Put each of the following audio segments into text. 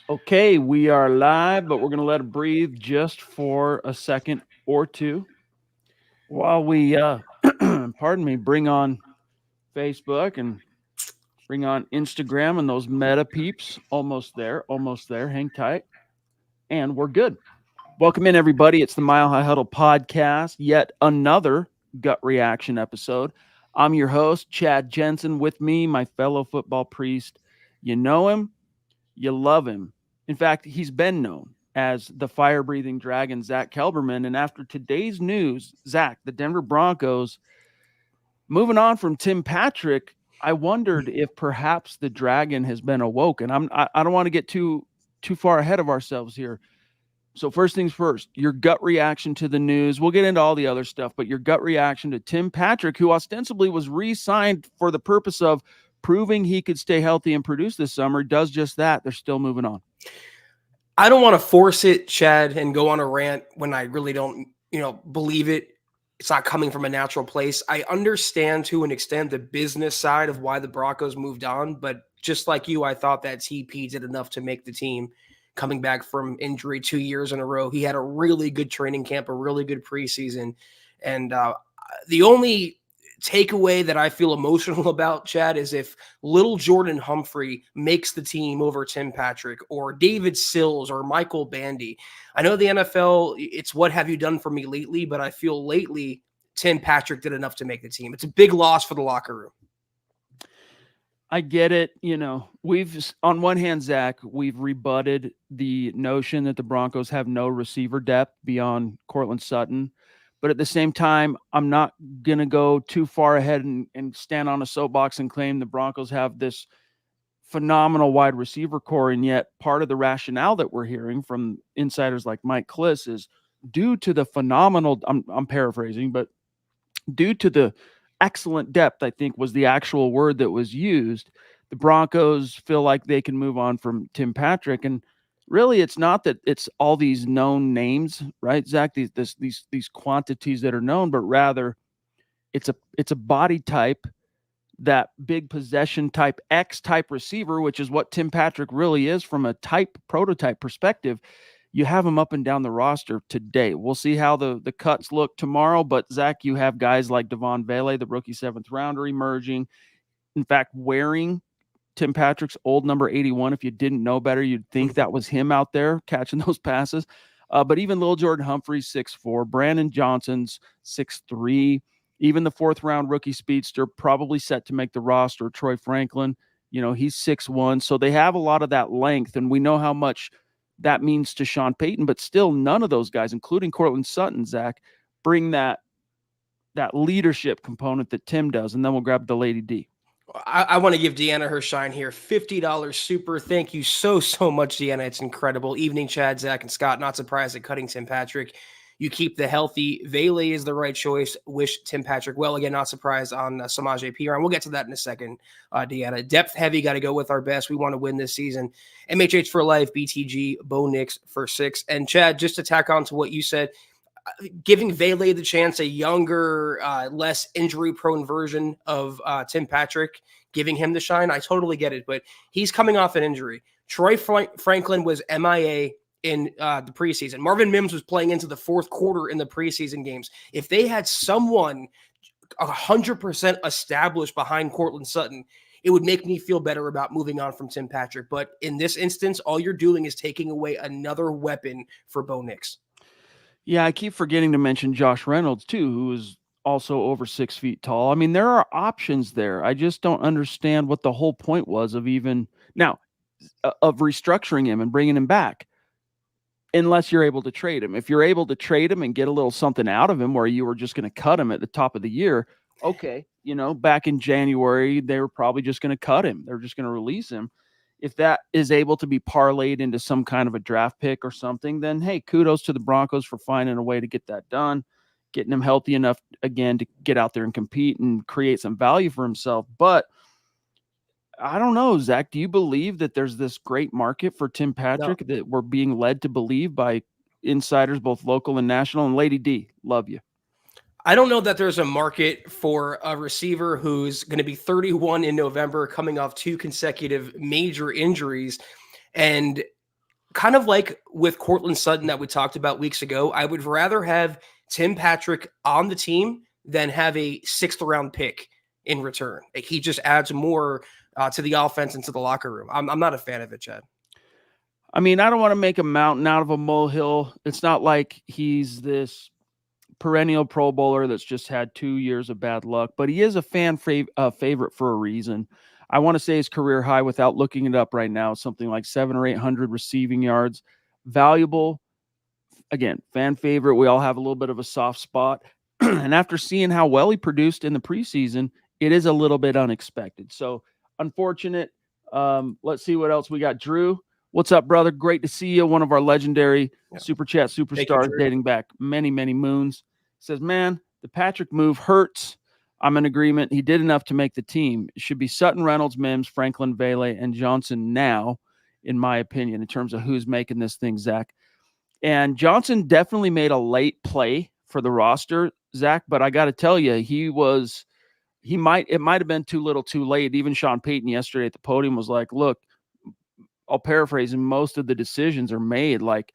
Okay, we are live, but we're going to let it breathe just for a second or two while we, pardon me, bring on Facebook and bring on Instagram and those meta peeps. Almost there, almost there. Hang tight. And we're good. Welcome in, everybody. It's the Mile High Huddle podcast, yet another gut reaction episode. I'm your host, Chad Jensen. With me, my fellow football priest. You know him, you love him. In fact, he's been known as the fire breathing dragon, Zack Kelberman. And after today's news, Zack, the Denver Broncos, moving on from Tim Patrick, I wondered if perhaps the dragon has been awoken. I don't want to get too far ahead of ourselves here. So first things first, your gut reaction to the news. We'll get into all the other stuff, but your gut reaction to Tim Patrick, who ostensibly was re-signed for the purpose of proving he could stay healthy and produce this summer, does just that. They're still moving on. I don't want to force it, Chad, and go on a rant when I really don't, believe it. It's not coming from a natural place. I understand to an extent the business side of why the Broncos moved on, but just like you, I thought that TP did enough to make the team. Coming back from injury 2 years in a row, he had a really good training camp, a really good preseason, and the only takeaway that I feel emotional about, Chad, is if little Jordan Humphrey makes the team over Tim Patrick or David Sills or Michael Bandy. I know the NFL, it's what have you done for me lately, but I feel lately Tim Patrick did enough to make the team. It's a big loss for the locker room. I get it. We've, on one hand, Zack, we've rebutted the notion that the Broncos have no receiver depth beyond Cortland Sutton. But at the same time, I'm not going to go too far ahead and stand on a soapbox and claim the Broncos have this phenomenal wide receiver core. And yet part of the rationale that we're hearing from insiders like Mike Kliss is due to the phenomenal, I'm paraphrasing, but due to the excellent depth, I think was the actual word that was used, the Broncos feel like they can move on from Tim Patrick. And really, it's not that it's all these known names, right, Zack? These quantities that are known, but rather it's a body type, that big possession type X type receiver, which is what Tim Patrick really is from a type prototype perspective. You have him up and down the roster today. We'll see how the cuts look tomorrow. But Zack, you have guys like Devon Vele, the rookie 7th rounder, emerging. In fact, wearing Tim Patrick's old number 81. If you didn't know better, you'd think that was him out there catching those passes. But even little Jordan Humphrey's 6'4", Brandon Johnson's 6'3", even the 4th round rookie speedster probably set to make the roster, Troy Franklin, he's 6'1". So they have a lot of that length, and we know how much that means to Sean Payton, but still none of those guys, including Cortland Sutton, Zack, bring that leadership component that Tim does. And then we'll grab the Lady D. I want to give Deanna her shine here. $50 super. Thank you so much, Deanna. It's incredible. Evening, Chad, Zack, and Scott. Not surprised at cutting Tim Patrick. You keep the healthy. Vele is the right choice. Wish Tim Patrick well. Again, not surprised on Samaje Perine. We'll get to that in a second, Deanna. Depth heavy, got to go with our best. We want to win this season. MHH for life, BTG, Bo Nix for 6. And Chad, just to tack on to what you said, giving Vele the chance, a younger, less injury-prone version of Tim Patrick, giving him the shine, I totally get it. But he's coming off an injury. Troy Franklin was MIA in the preseason. Marvin Mims was playing into the 4th quarter in the preseason games. If they had someone 100% established behind Cortland Sutton, it would make me feel better about moving on from Tim Patrick. But in this instance, all you're doing is taking away another weapon for Bo Nix. Yeah, I keep forgetting to mention Josh Reynolds, too, who is also over 6 feet tall. I mean, there are options there. I just don't understand what the whole point was of restructuring him and bringing him back, unless you're able to trade him. If you're able to trade him and get a little something out of him where you were just going to cut him at the top of the year, okay, back in January, they were probably just going to cut him. They're just going to release him. If that is able to be parlayed into some kind of a draft pick or something, then hey, kudos to the Broncos for finding a way to get that done, getting him healthy enough again to get out there and compete and create some value for himself. But I don't know, Zack, do you believe that there's this great market for Tim Patrick that we're being led to believe by insiders, both local and national? And Lady D, love you. I don't know that there's a market for a receiver who's going to be 31 in November, coming off 2 consecutive major injuries. And kind of like with Cortland Sutton that we talked about weeks ago, I would rather have Tim Patrick on the team than have a 6th round pick in return. Like, he just adds more to the offense and to the locker room. I'm not a fan of it, Chad. I mean, I don't want to make a mountain out of a molehill. It's not like he's this perennial Pro Bowler that's just had 2 years of bad luck, but he is a fan favorite for a reason. I want to say his career high, without looking it up right now, something like 700 or 800 receiving yards. Valuable. Again, fan favorite. We all have a little bit of a soft spot. And after seeing how well he produced in the preseason, it is a little bit unexpected. So unfortunate. Let's see what else we got. Drew, what's up, brother? Great to see you. One of our legendary Super Chat superstars dating back many, many moons. Says, man, the Patrick move hurts. I'm in agreement. He did enough to make the team. It should be Sutton, Reynolds, Mims, Franklin, Vele, and Johnson now, in my opinion, in terms of who's making this thing, Zach. And Johnson definitely made a late play for the roster, Zach, but I got to tell you, it might have been too little too late. Even Sean Payton yesterday at the podium was like, look, I'll paraphrase, and most of the decisions are made. Like,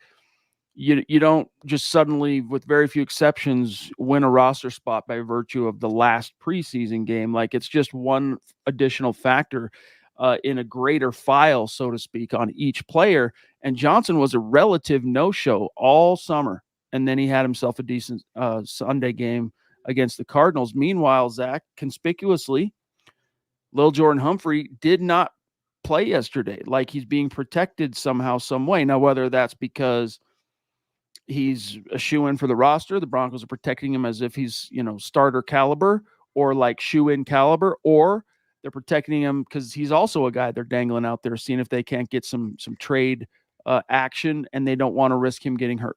you don't just suddenly, with very few exceptions, win a roster spot by virtue of the last preseason game. Like, it's just one additional factor in a greater file, so to speak, on each player. And Johnson was a relative no-show all summer. And then he had himself a decent Sunday game against the Cardinals. Meanwhile, Zach, conspicuously, Lil Jordan Humphrey did not play yesterday. Like, he's being protected somehow, some way. Now, whether that's because he's a shoe-in for the roster, the Broncos are protecting him as if he's, starter caliber, or like shoe-in caliber, or they're protecting him because he's also a guy they're dangling out there, seeing if they can't get some trade action, and they don't want to risk him getting hurt.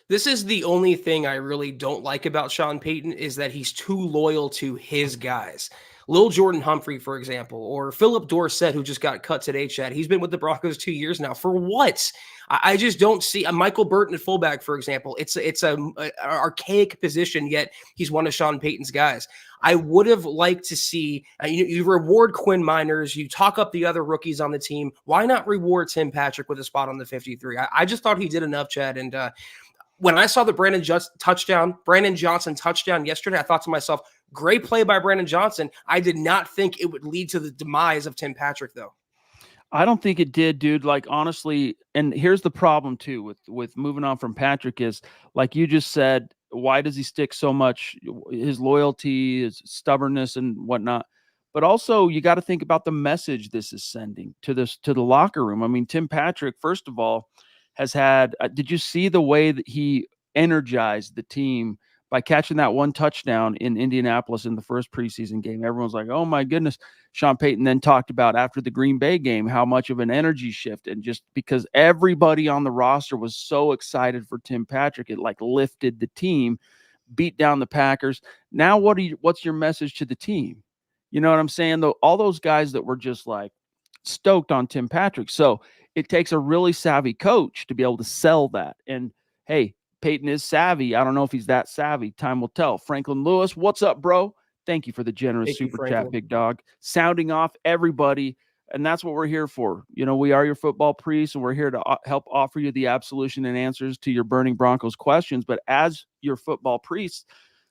This is the only thing I really don't like about Sean Payton, is that he's too loyal to his guys. Lil Jordan Humphrey, for example, or Philip Dorsett, who just got cut today, Chad. He's been with the Broncos 2 years now. For what? I just don't see Michael Burton at fullback, for example. It's an archaic position, yet he's one of Sean Payton's guys. I would have liked to see you reward Quinn Miners, you talk up the other rookies on the team. Why not reward Tim Patrick with a spot on the 53? I just thought he did enough, Chad. And when I saw the Brandon Johnson touchdown yesterday, I thought to myself, great play by Brandon Johnson. I did not think it would lead to the demise of Tim Patrick, though. I don't think it did, dude. Like, honestly, and here's the problem too with moving on from Patrick is, like you just said, why does he stick so much? His loyalty, his stubbornness, and whatnot. But also, you got to think about the message this is sending to the locker room. I mean, Tim Patrick, first of all, has had. Did you see the way that he energized the team by catching that one touchdown in Indianapolis in the first preseason game? Everyone's like, oh my goodness. Sean Payton then talked about after the Green Bay game how much of an energy shift, and just because everybody on the roster was so excited for Tim Patrick, it like lifted the team, beat down the Packers. Now what's your message to the team? You know what I'm saying? Though, all those guys that were just like stoked on Tim Patrick. So it takes a really savvy coach to be able to sell that. And hey, Peyton is savvy. I don't know if he's that savvy. Time will tell. Franklin Lewis, what's up, bro? Thank you for the generous super chat, big dog. Sounding off everybody, and that's what we're here for. We are your football priests, and we're here to help offer you the absolution and answers to your burning Broncos questions. But as your football priests,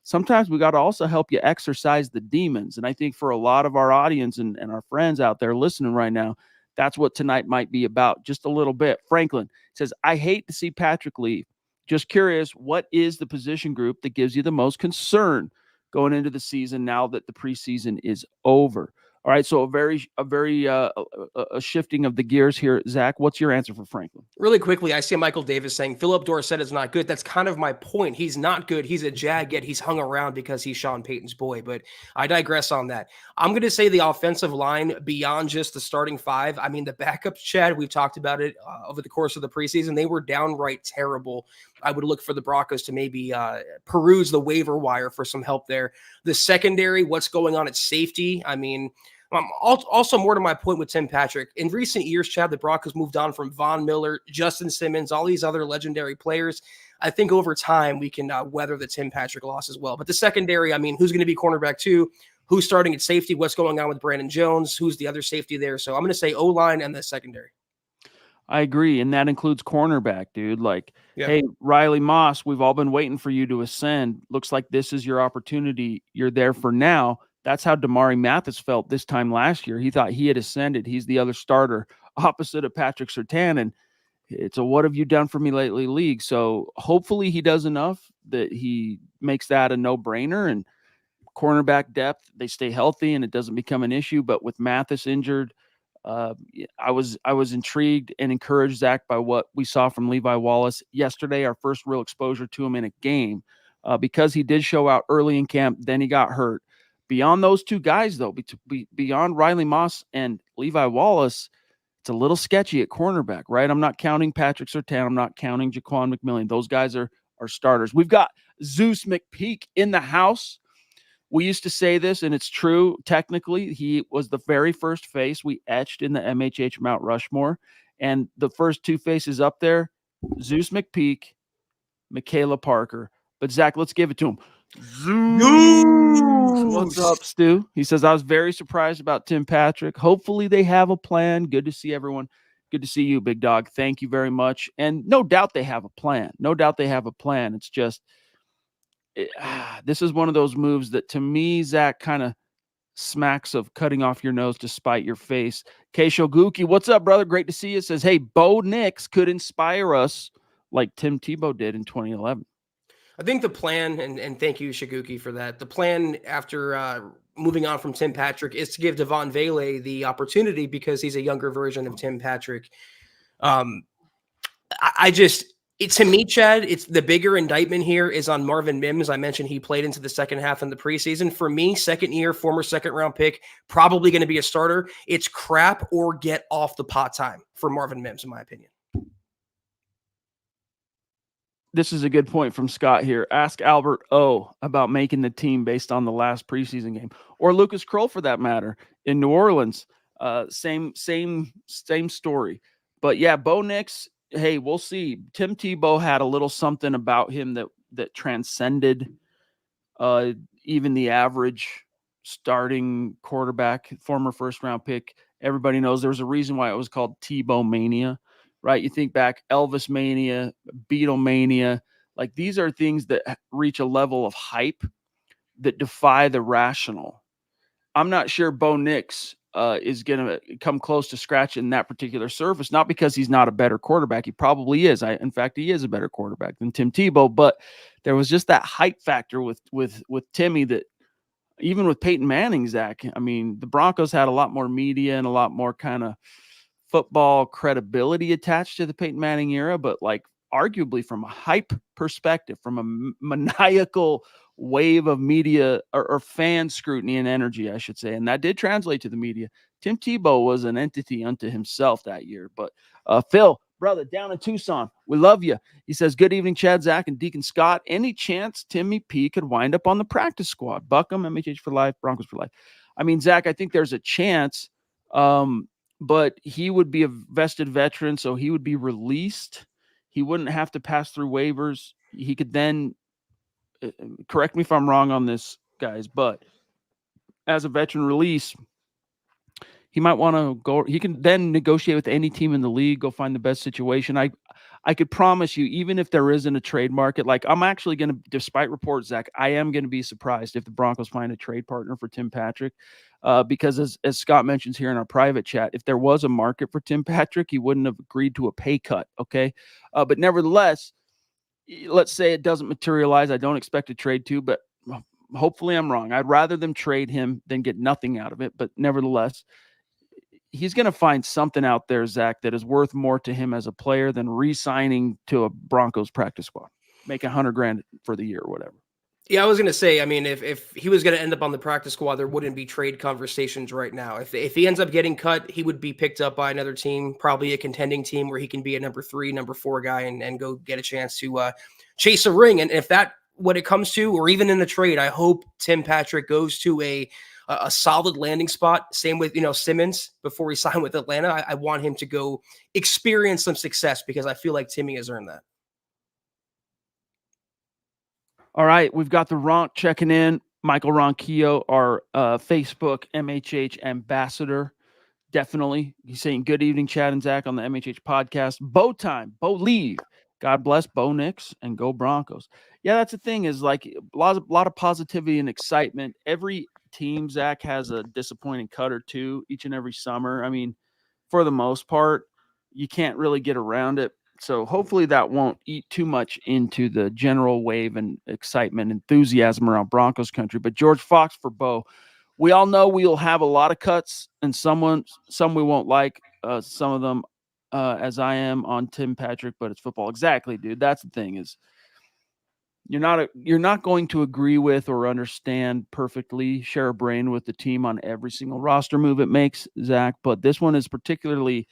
sometimes we got to also help you exercise the demons. And I think for a lot of our audience and our friends out there listening right now, that's what tonight might be about, just a little bit. Franklin says, I hate to see Patrick leave. Just curious, what is the position group that gives you the most concern going into the season now that the preseason is over? All right, so a very shifting of the gears here. Zach, what's your answer for Franklin? Really quickly, I see Michael Davis saying Philip Dorsett is not good. That's kind of my point. He's not good. He's a Jag, yet he's hung around because he's Sean Payton's boy. But I digress on that. I'm going to say the offensive line beyond just the starting five. I mean, the backups, Chad, we've talked about it over the course of the preseason. They were downright terrible. I would look for the Broncos to maybe peruse the waiver wire for some help there. The secondary, what's going on at safety? I mean, also more to my point with Tim Patrick. In recent years, Chad, the Broncos moved on from Von Miller, Justin Simmons, all these other legendary players. I think over time we can weather the Tim Patrick loss as well. But the secondary, I mean, who's going to be cornerback two? Who's starting at safety? What's going on with Brandon Jones? Who's the other safety there? So I'm going to say O-line and the secondary. I agree, and that includes cornerback, dude. Like, Yeah. hey, Riley Moss, we've all been waiting for you to ascend. Looks like this is your opportunity. You're there for now. That's how Damari Mathis felt this time last year. He thought he had ascended. He's the other starter opposite of Patrick Surtain, and it's a "what have you done for me lately" league. So hopefully he does enough that he makes that a no-brainer, and cornerback depth, they stay healthy and it doesn't become an issue. But with Mathis injured, I was intrigued and encouraged, Zach, by what we saw from Levi Wallace yesterday. Our first real exposure to him in a game, because he did show out early in camp. Then he got hurt. Beyond those two guys, though, beyond Riley Moss and Levi Wallace, it's a little sketchy at cornerback, right? I'm not counting Patrick Surtain. I'm not counting Jaquan McMillian. Those guys are starters. We've got Zeus McPeak in the house. We used to say this, and it's true. Technically, he was the very first face we etched in the MHH Mount Rushmore. And the first two faces up there, Zeus McPeak, Michaela Parker. But Zach, let's give it to him. Zeus! What's up, Stu? He says, I was very surprised about Tim Patrick. Hopefully they have a plan. Good to see everyone. Good to see you, big dog. Thank you very much. And no doubt they have a plan. No doubt they have a plan. It's just, this is one of those moves that, to me, Zach, kind of smacks of cutting off your nose to spite your face. K Shoguki, what's up, brother? Great to see you. Says, hey, Bo Nix could inspire us like Tim Tebow did in 2011. I think the plan, and thank you, Shiguki, for that. The plan after moving on from Tim Patrick is to give Devon Vele the opportunity because he's a younger version of Tim Patrick. To me, Chad, it's the bigger indictment here is on Marvin Mims. I mentioned he played into the second half in the preseason. For me, second year, former second round pick, probably going to be a starter. It's crap or get off the pot time for Marvin Mims, in my opinion. This is a good point from Scott here. Ask Albert O about making the team based on the last preseason game, or Lucas Kroll for that matter in New Orleans. Same story. But yeah, Bo Nix. Hey, we'll see. Tim Tebow had a little something about him that transcended even the average starting quarterback, former first round pick. Everybody knows there's a reason why it was called Tebow Mania, right? You think back, Elvis Mania, Beatlemania, like these are things that reach a level of hype that defy the rational. I'm not sure Bo Nix is going to come close to scratching that particular surface, not because he's not a better quarterback. He probably is. In fact, he is a better quarterback than Tim Tebow, but there was just that hype factor with Timmy that even with Peyton Manning, Zach, I mean, the Broncos had a lot more media and a lot more kind of football credibility attached to the Peyton Manning era, but like arguably from a hype perspective, from a maniacal wave of media or fan scrutiny and energy, I should say, and that did translate to the media. Tim Tebow was an entity unto himself that year. But Phil, brother, down in Tucson, we love you. He says, good evening, Chad, Zach, and Deacon Scott. Any chance Timmy P could wind up on the practice squad? Buckham, MHH for life, Broncos for life. I mean, Zach, I think there's a chance, but he would be a vested veteran, so he would be released. He wouldn't have to pass through waivers. He could then, correct me if I'm wrong on this, guys, but as a veteran release, he might want to go. He can then negotiate with any team in the league, go find the best situation. I could promise you, even if there isn't a trade market, like I'm actually going to, despite reports, Zach, I am going to be surprised if the Broncos find a trade partner for Tim Patrick. Because as Scott mentions here in our private chat, if there was a market for Tim Patrick, he wouldn't have agreed to a pay cut. Okay. But nevertheless, let's say it doesn't materialize. I don't expect a trade to, but hopefully I'm wrong. I'd rather them trade him than get nothing out of it. But nevertheless, he's going to find something out there, Zach, that is worth more to him as a player than re-signing to a Broncos practice squad, make $100,000 for the year or whatever. Yeah, I was going to say, I mean, if he was going to end up on the practice squad, there wouldn't be trade conversations right now. If he ends up getting cut, he would be picked up by another team, probably a contending team where he can be a number 3, number 4 guy and go get a chance to chase a ring. And if that, what it comes to, or even in the trade, I hope Tim Patrick goes to a solid landing spot. Same with, Simmons before he signed with Atlanta. I want him to go experience some success because I feel like Timmy has earned that. All right, we've got the Ronk checking in. Michael Ronquillo, our Facebook MHH ambassador. Definitely. He's saying good evening, Chad and Zach on the MHH podcast. Bo time, Bo leave. God bless Bo Nix and go Broncos. Yeah, that's the thing is like a lot of positivity and excitement. Every team, Zach, has a disappointing cut or two each and every summer. I mean, for the most part, you can't really get around it. So hopefully that won't eat too much into the general wave and excitement, enthusiasm around Broncos country. But George Fox for Bo, we all know we'll have a lot of cuts and some we won't like. Some of them, as I am on Tim Patrick, but it's football. Exactly, dude. That's the thing is you're not going to agree with or understand perfectly, share a brain with the team on every single roster move it makes, Zach. But this one is particularly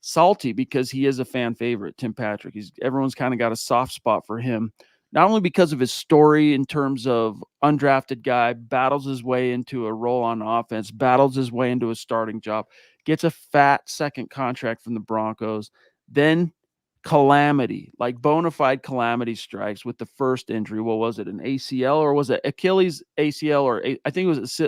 salty because he is a fan favorite, Tim Patrick. Everyone's kind of got a soft spot for him, not only because of his story in terms of undrafted guy, battles his way into a role on offense, battles his way into a starting job, gets a fat second contract from the Broncos, then calamity, like bona fide calamity strikes with the first injury. What was it, an ACL or was it Achilles ACL I think it was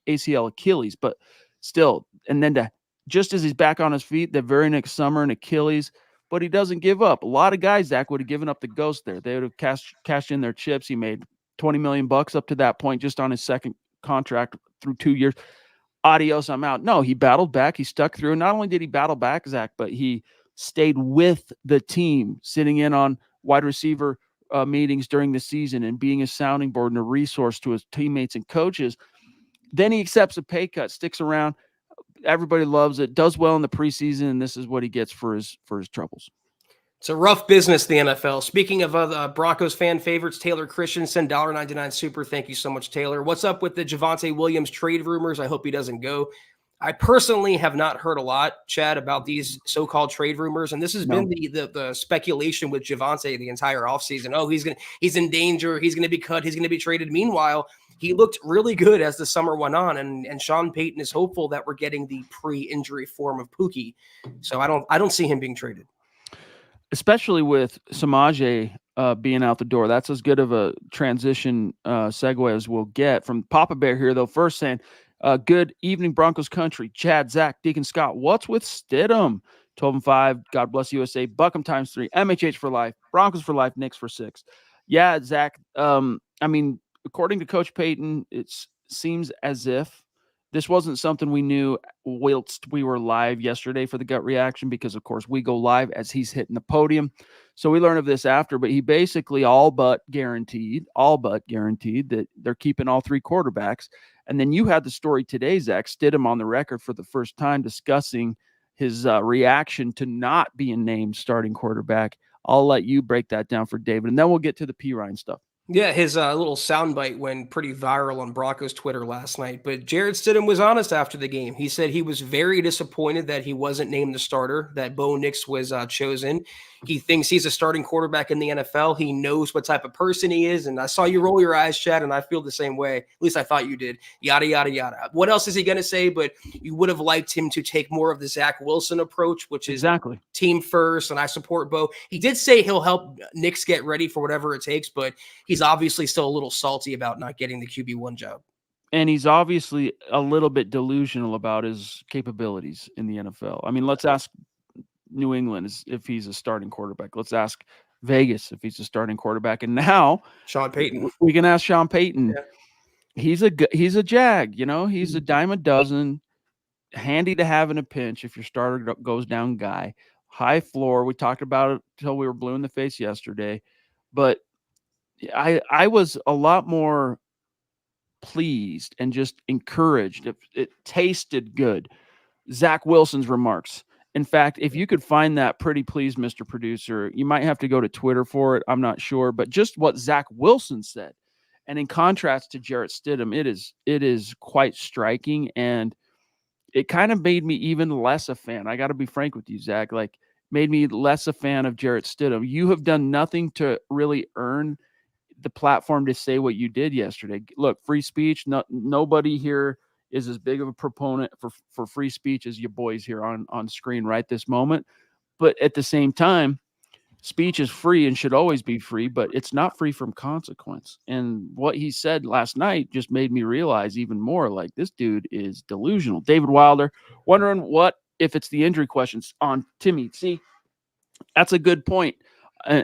ACL Achilles, but still, and then just as he's back on his feet, the very next summer, an Achilles, but he doesn't give up. A lot of guys, Zach, would have given up the ghost there. They would have cashed in their chips. He made $20 million up to that point just on his second contract through 2 years. Adios, I'm out. No, he battled back. He stuck through. Not only did he battle back, Zach, but he stayed with the team, sitting in on wide receiver meetings during the season and being a sounding board and a resource to his teammates and coaches. Then he accepts a pay cut, sticks around. Everybody loves it, does well in the preseason, and this is what he gets for his troubles. It's a rough business, the NFL. Speaking of Broncos fan favorites, Taylor Christensen, $1.99 super. Thank you so much, Taylor. What's up with the Javonte Williams trade rumors? I hope he doesn't go. I personally have not heard a lot, Chad, about these so-called trade rumors, and this has been the speculation with Javonte the entire offseason. Oh, he's in danger. He's going to be cut. He's going to be traded. Meanwhile, he looked really good as the summer went on, and Sean Payton is hopeful that we're getting the pre-injury form of Pookie. So I don't see him being traded. Especially with Samaje being out the door. That's as good of a transition segue as we'll get. From Papa Bear here, though, first saying, good evening, Broncos country. Chad, Zach, Deacon Scott. What's with Stidham? 12-5. God bless USA. Buckham ×3. MHH for life. Broncos for life. Knicks for 6. Yeah, Zach. I mean, according to Coach Payton, it seems as if this wasn't something we knew whilst we were live yesterday for the gut reaction, because, of course, we go live as he's hitting the podium. So we learned of this after, but he basically all but guaranteed that they're keeping all three quarterbacks. And then you had the story today, Zach, Stidham on the record for the first time discussing his reaction to not being named starting quarterback. I'll let you break that down for David, and then we'll get to the Perine stuff. Yeah, his little soundbite went pretty viral on Broncos Twitter last night. But Jarrett Stidham was honest after the game. He said he was very disappointed that he wasn't named the starter, that Bo Nix was chosen. He thinks he's a starting quarterback in the NFL. He knows what type of person he is. And I saw you roll your eyes, Chad, and I feel the same way. At least I thought you did. Yada, yada, yada. What else is he going to say? But you would have liked him to take more of the Zach Wilson approach, which is exactly team first, and I support Bo. He did say he'll help Nix get ready for whatever it takes, but he's obviously still a little salty about not getting the QB1 job. And he's obviously a little bit delusional about his capabilities in the NFL. I mean, let's ask New England if he's a starting quarterback. Let's ask Vegas if he's a starting quarterback. And now Sean Payton. We can ask Sean Payton. Yeah. He's a jag, he's a dime a dozen, handy to have in a pinch if your starter goes down guy. High floor. We talked about it until we were blue in the face yesterday. But I was a lot more pleased and just encouraged. It tasted good. Zach Wilson's remarks. In fact, if you could find that, pretty please, Mr. Producer, you might have to go to Twitter for it. I'm not sure, but just what Zach Wilson said. And in contrast to Jarrett Stidham, it is quite striking, and it kind of made me even less a fan. I got to be frank with you, Zach. Like, made me less a fan of Jarrett Stidham. You have done nothing to really earn the platform to say what you did yesterday. Look, free speech. Nobody here is as big of a proponent for free speech as you boys here on screen right this moment. But at the same time, speech is free and should always be free, but it's not free from consequence. And what he said last night just made me realize even more, like, this dude is delusional. David Wilder, wondering what if it's the injury questions on Timmy. See, that's a good point.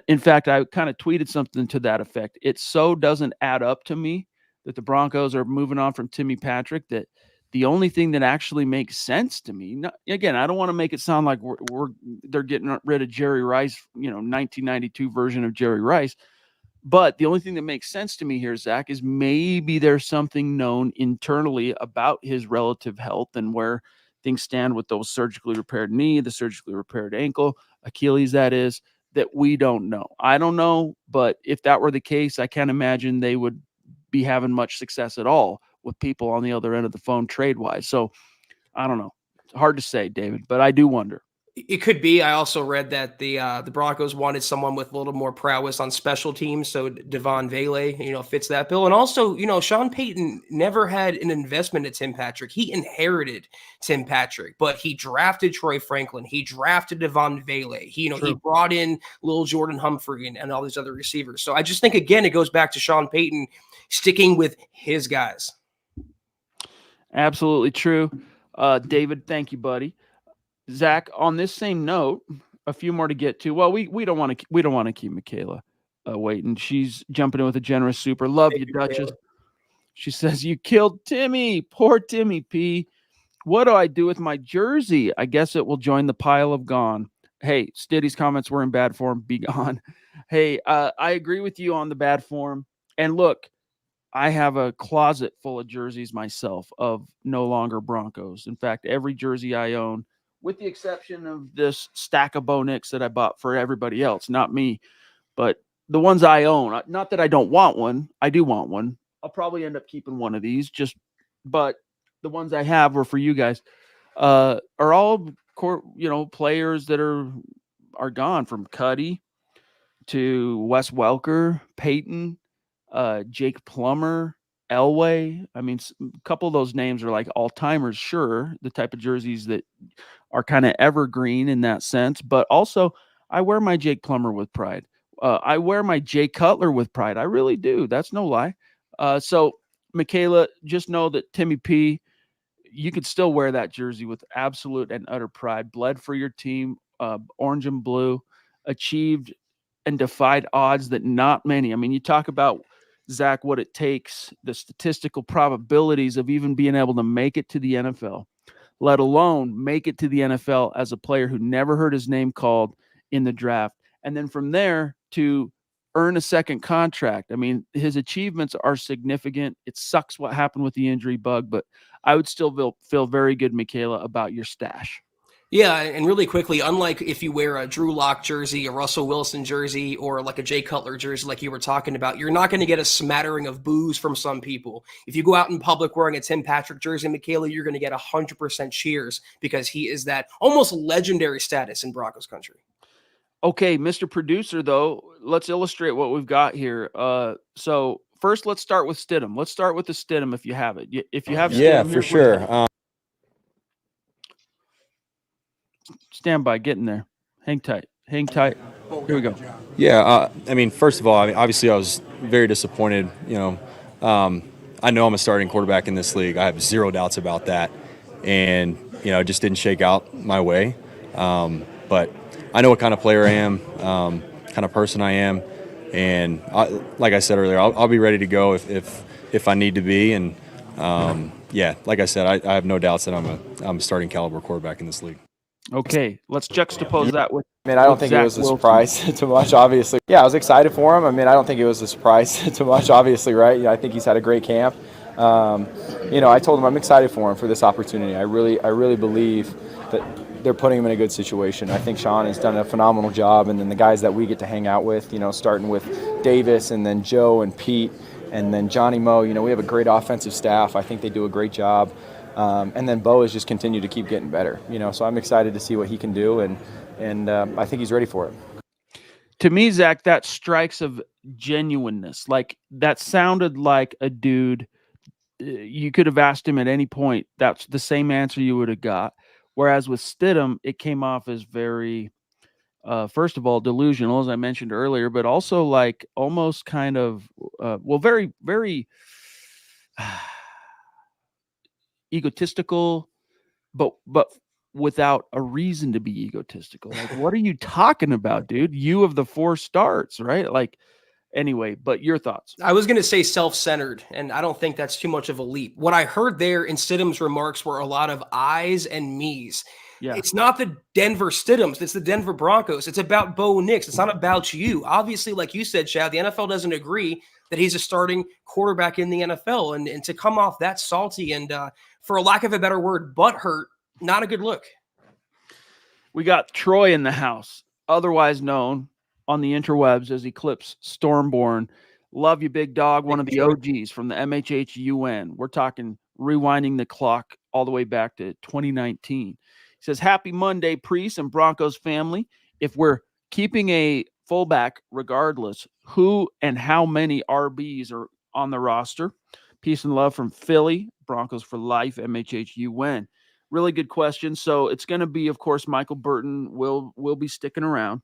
In fact, I kind of tweeted something to that effect. It so doesn't add up to me that the Broncos are moving on from Timmy Patrick that the only thing that actually makes sense to me, again, I don't want to make it sound like they're getting rid of Jerry Rice, 1992 version of Jerry Rice. But the only thing that makes sense to me here, Zach, is maybe there's something known internally about his relative health and where things stand with those surgically repaired knee, the surgically repaired ankle, Achilles, that is, that we don't know. I don't know, but if that were the case, I can't imagine they would be having much success at all with people on the other end of the phone trade-wise. So I don't know. It's hard to say, David, but I do wonder. It could be. I also read that the Broncos wanted someone with a little more prowess on special teams, so Devon Vele, fits that bill. And also, Sean Payton never had an investment in Tim Patrick. He inherited Tim Patrick, but he drafted Troy Franklin. He drafted Devon Vele. He brought in Lil Jordan Humphrey and all these other receivers. So I just think, again, it goes back to Sean Payton sticking with his guys. Absolutely true. David, thank you, buddy. Zach, on this same note, a few more to get to. Well, we don't want to keep Michaela waiting. She's jumping in with a generous super. Love you, Duchess. Michaela. She says, "You killed Timmy. Poor Timmy P. What do I do with my jersey? I guess it will join the pile of gone." Hey, Stiddy's comments were in bad form. Be gone. Hey, I agree with you on the bad form. And look, I have a closet full of jerseys myself of no longer Broncos. In fact, every jersey I own, with the exception of this stack of Bo Nix that I bought for everybody else, not me, but the ones I own, not that I don't want one, I do want one. I'll probably end up keeping one of these, but the ones I have were for you guys, are all, players that are gone, from Cuddy to Wes Welker, Peyton, Jake Plummer, Elway. I mean, a couple of those names are like all-timers, sure, the type of jerseys that are kind of evergreen in that sense. But also, I wear my Jake Plummer with pride. I wear my Jay Cutler with pride. I really do. That's no lie. So, Michaela, just know that Timmy P, you could still wear that jersey with absolute and utter pride. Bled for your team, orange and blue, achieved and defied odds that not many. I mean, you talk about, Zach, what it takes, the statistical probabilities of even being able to make it to the NFL, let alone make it to the NFL as a player who never heard his name called in the draft. And then from there to earn a second contract. I mean, his achievements are significant. It sucks what happened with the injury bug, but I would still feel very good, Michaela, about your stash. Yeah, and really quickly, unlike if you wear a Drew Lock jersey, a Russell Wilson jersey, or like a Jay Cutler jersey like you were talking about, you're not going to get a smattering of boos from some people. If you go out in public wearing a Tim Patrick jersey, Michaela, you're going to get 100% cheers because he is that almost legendary status in Broncos country. Okay, Mr. Producer, though, let's illustrate what we've got here. So first, let's start with Stidham. Let's start with the Stidham if you have it. If you have Stidham, yeah, for sure. Stand by, getting there. Hang tight. Here we go. Yeah, I mean, first of all, obviously I was very disappointed. I know I'm a starting quarterback in this league. I have zero doubts about that. And, it just didn't shake out my way. But I know what kind of player I am, kind of person I am. And like I said earlier, I'll be ready to go if I need to be. And, like I said, I have no doubts that I'm a starting caliber quarterback in this league. Okay, let's juxtapose that with. I mean, I don't think it was a surprise too much, obviously. Yeah, I was excited for him. I mean, I don't think it was a surprise too much, obviously, right? I think he's had a great camp. I told him I'm excited for him for this opportunity. I really believe that they're putting him in a good situation. I think Sean has done a phenomenal job, and then the guys that we get to hang out with, starting with Davis and then Joe and Pete and then Johnny Moe, we have a great offensive staff. I think they do a great job. And then Bo has just continued to keep getting better, so I'm excited to see what he can do, and I think he's ready for it. To me, Zach, that strikes of genuineness. Like, that sounded like a dude, you could have asked him at any point. That's the same answer you would have got. Whereas with Stidham, it came off as very first of all, delusional, as I mentioned earlier, but also like almost kind of, very, very egotistical, but without a reason to be egotistical. Like, what are you talking about, dude? You of the 4 starts, right? Like, anyway, but your thoughts? I was going to say self-centered, and I don't think that's too much of a leap. What I heard there in Stidham's remarks were a lot of I's and me's. Yeah. It's not the Denver Stidhams. It's the Denver Broncos. It's about Bo Nix. It's not about you. Obviously, like you said, Chad, the NFL doesn't agree that he's a starting quarterback in the NFL. And to come off that salty and, for a lack of a better word, butthurt, not a good look. We got Troy in the house, otherwise known on the interwebs as Eclipse Stormborn. Love you, big dog. One of the OGs from the MHH UN. We're talking rewinding the clock all the way back to 2019. He says, happy Monday, Priest and Broncos family. If we're keeping a fullback regardless, who and how many RBs are on the roster? Peace and love from Philly. Broncos for life, MHH UN. Really good question. So it's going to be, of course, Michael Burton will be sticking around.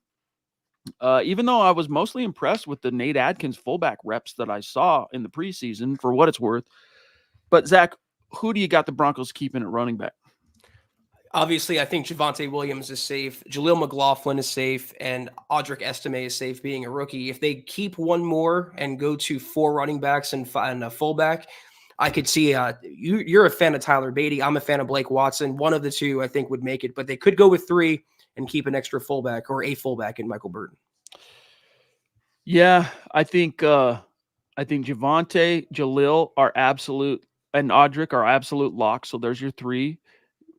Even though I was mostly impressed with the Nate Adkins fullback reps that I saw in the preseason, for what it's worth. But Zach, who do you got the Broncos keeping at running back? Obviously, I think Javonte Williams is safe. Jaleel McLaughlin is safe, and Audric Estime is safe being a rookie. If they keep one more and go to 4 running backs and a fullback, I could see you're a fan of Tyler Beatty. I'm a fan of Blake Watson. One of the two, I think, would make it, but they could go with 3 and keep an extra fullback or a fullback in Michael Burton. Yeah, I think Javonte, Jaleel are absolute, and Audric are absolute locks. So there's your 3.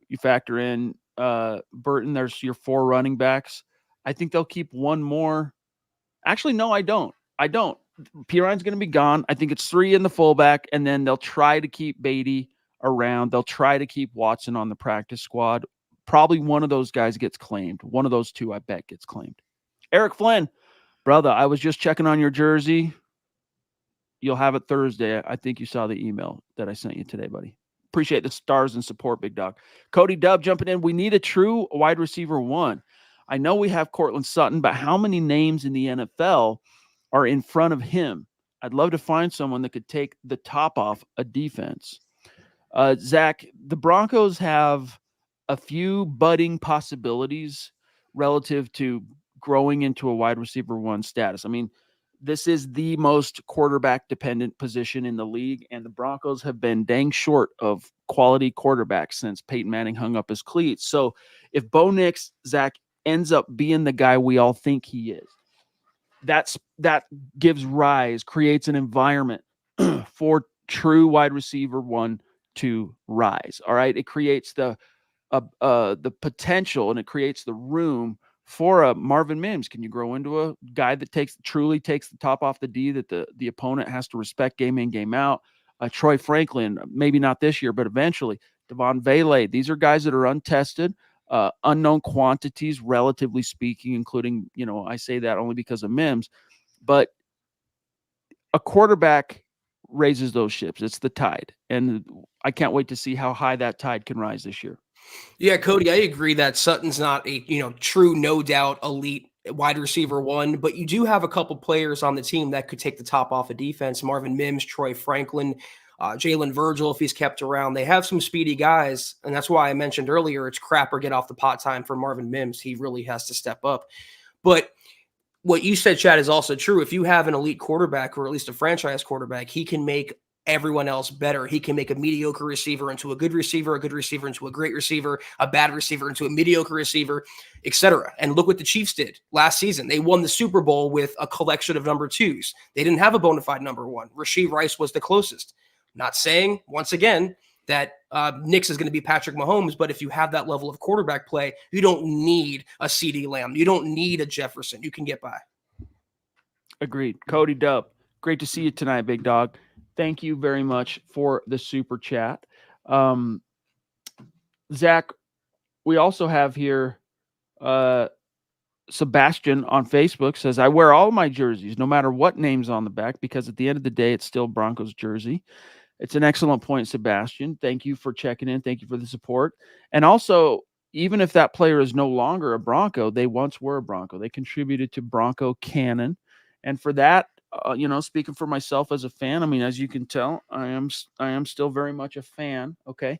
You factor in Burton, there's your 4 running backs. I think they'll keep one more. Actually, no, I don't. Perine's going to be gone. I think it's 3 in the fullback, and then they'll try to keep Beatty around. They'll try to keep Watson on the practice squad. Probably one of those guys gets claimed. One of those 2, I bet, gets claimed. Eric Flynn, brother, I was just checking on your jersey. You'll have it Thursday. I think you saw the email that I sent you today, buddy. Appreciate the stars and support, big dog. Cody Dub jumping in. We need a true wide receiver 1. I know we have Cortland Sutton, but how many names in the NFL are in front of him? I'd love to find someone that could take the top off a defense. Zach, the Broncos have a few budding possibilities relative to growing into a wide receiver 1 status. I mean, this is the most quarterback-dependent position in the league, and the Broncos have been dang short of quality quarterbacks since Peyton Manning hung up his cleats. So if Bo Nix, Zach, ends up being the guy we all think he is, that creates an environment for true wide receiver 1 to rise. All right, it creates the potential, and it creates the room for a Marvin Mims. Can you grow into a guy that truly takes the top off the D that the opponent has to respect game in, game out? Troy Franklin, maybe not this year, but eventually. Devon Vele. These are guys that are untested, unknown quantities, relatively speaking, including, I say that only because of Mims. But a quarterback raises those ships. It's the tide. And I can't wait to see how high that tide can rise this year. Yeah, Cody, I agree that Sutton's not a true, no doubt elite wide receiver 1, but you do have a couple players on the team that could take the top off of defense. Marvin Mims, Troy Franklin, Jalen Virgil, if he's kept around. They have some speedy guys, and that's why I mentioned earlier it's crap or get off the pot time for Marvin Mims. He really has to step up. But what you said, Chad, is also true. If you have an elite quarterback, or at least a franchise quarterback, he can make everyone else better. He can make a mediocre receiver into a good receiver into a great receiver, a bad receiver into a mediocre receiver, etc. And look what the Chiefs did last season. They won the Super Bowl with a collection of number 2s. They didn't have a bona fide number 1. Rashee Rice was the closest. Not saying, once again, that Nix is going to be Patrick Mahomes, but if you have that level of quarterback play, you don't need a CeeDee Lamb. You don't need a Jefferson. You can get by. Agreed. Cody Dub, great to see you tonight, big dog. Thank you very much for the super chat. Zach, we also have here Sebastian on Facebook says, I wear all my jerseys, no matter what name's on the back, because at the end of the day, it's still Broncos jersey. It's an excellent point, Sebastian. Thank you for checking in. Thank you for the support. And also, even if that player is no longer a Bronco, they once were a Bronco. They contributed to Bronco canon. And for that, speaking for myself as a fan, I mean, as you can tell, I am still very much a fan. Okay.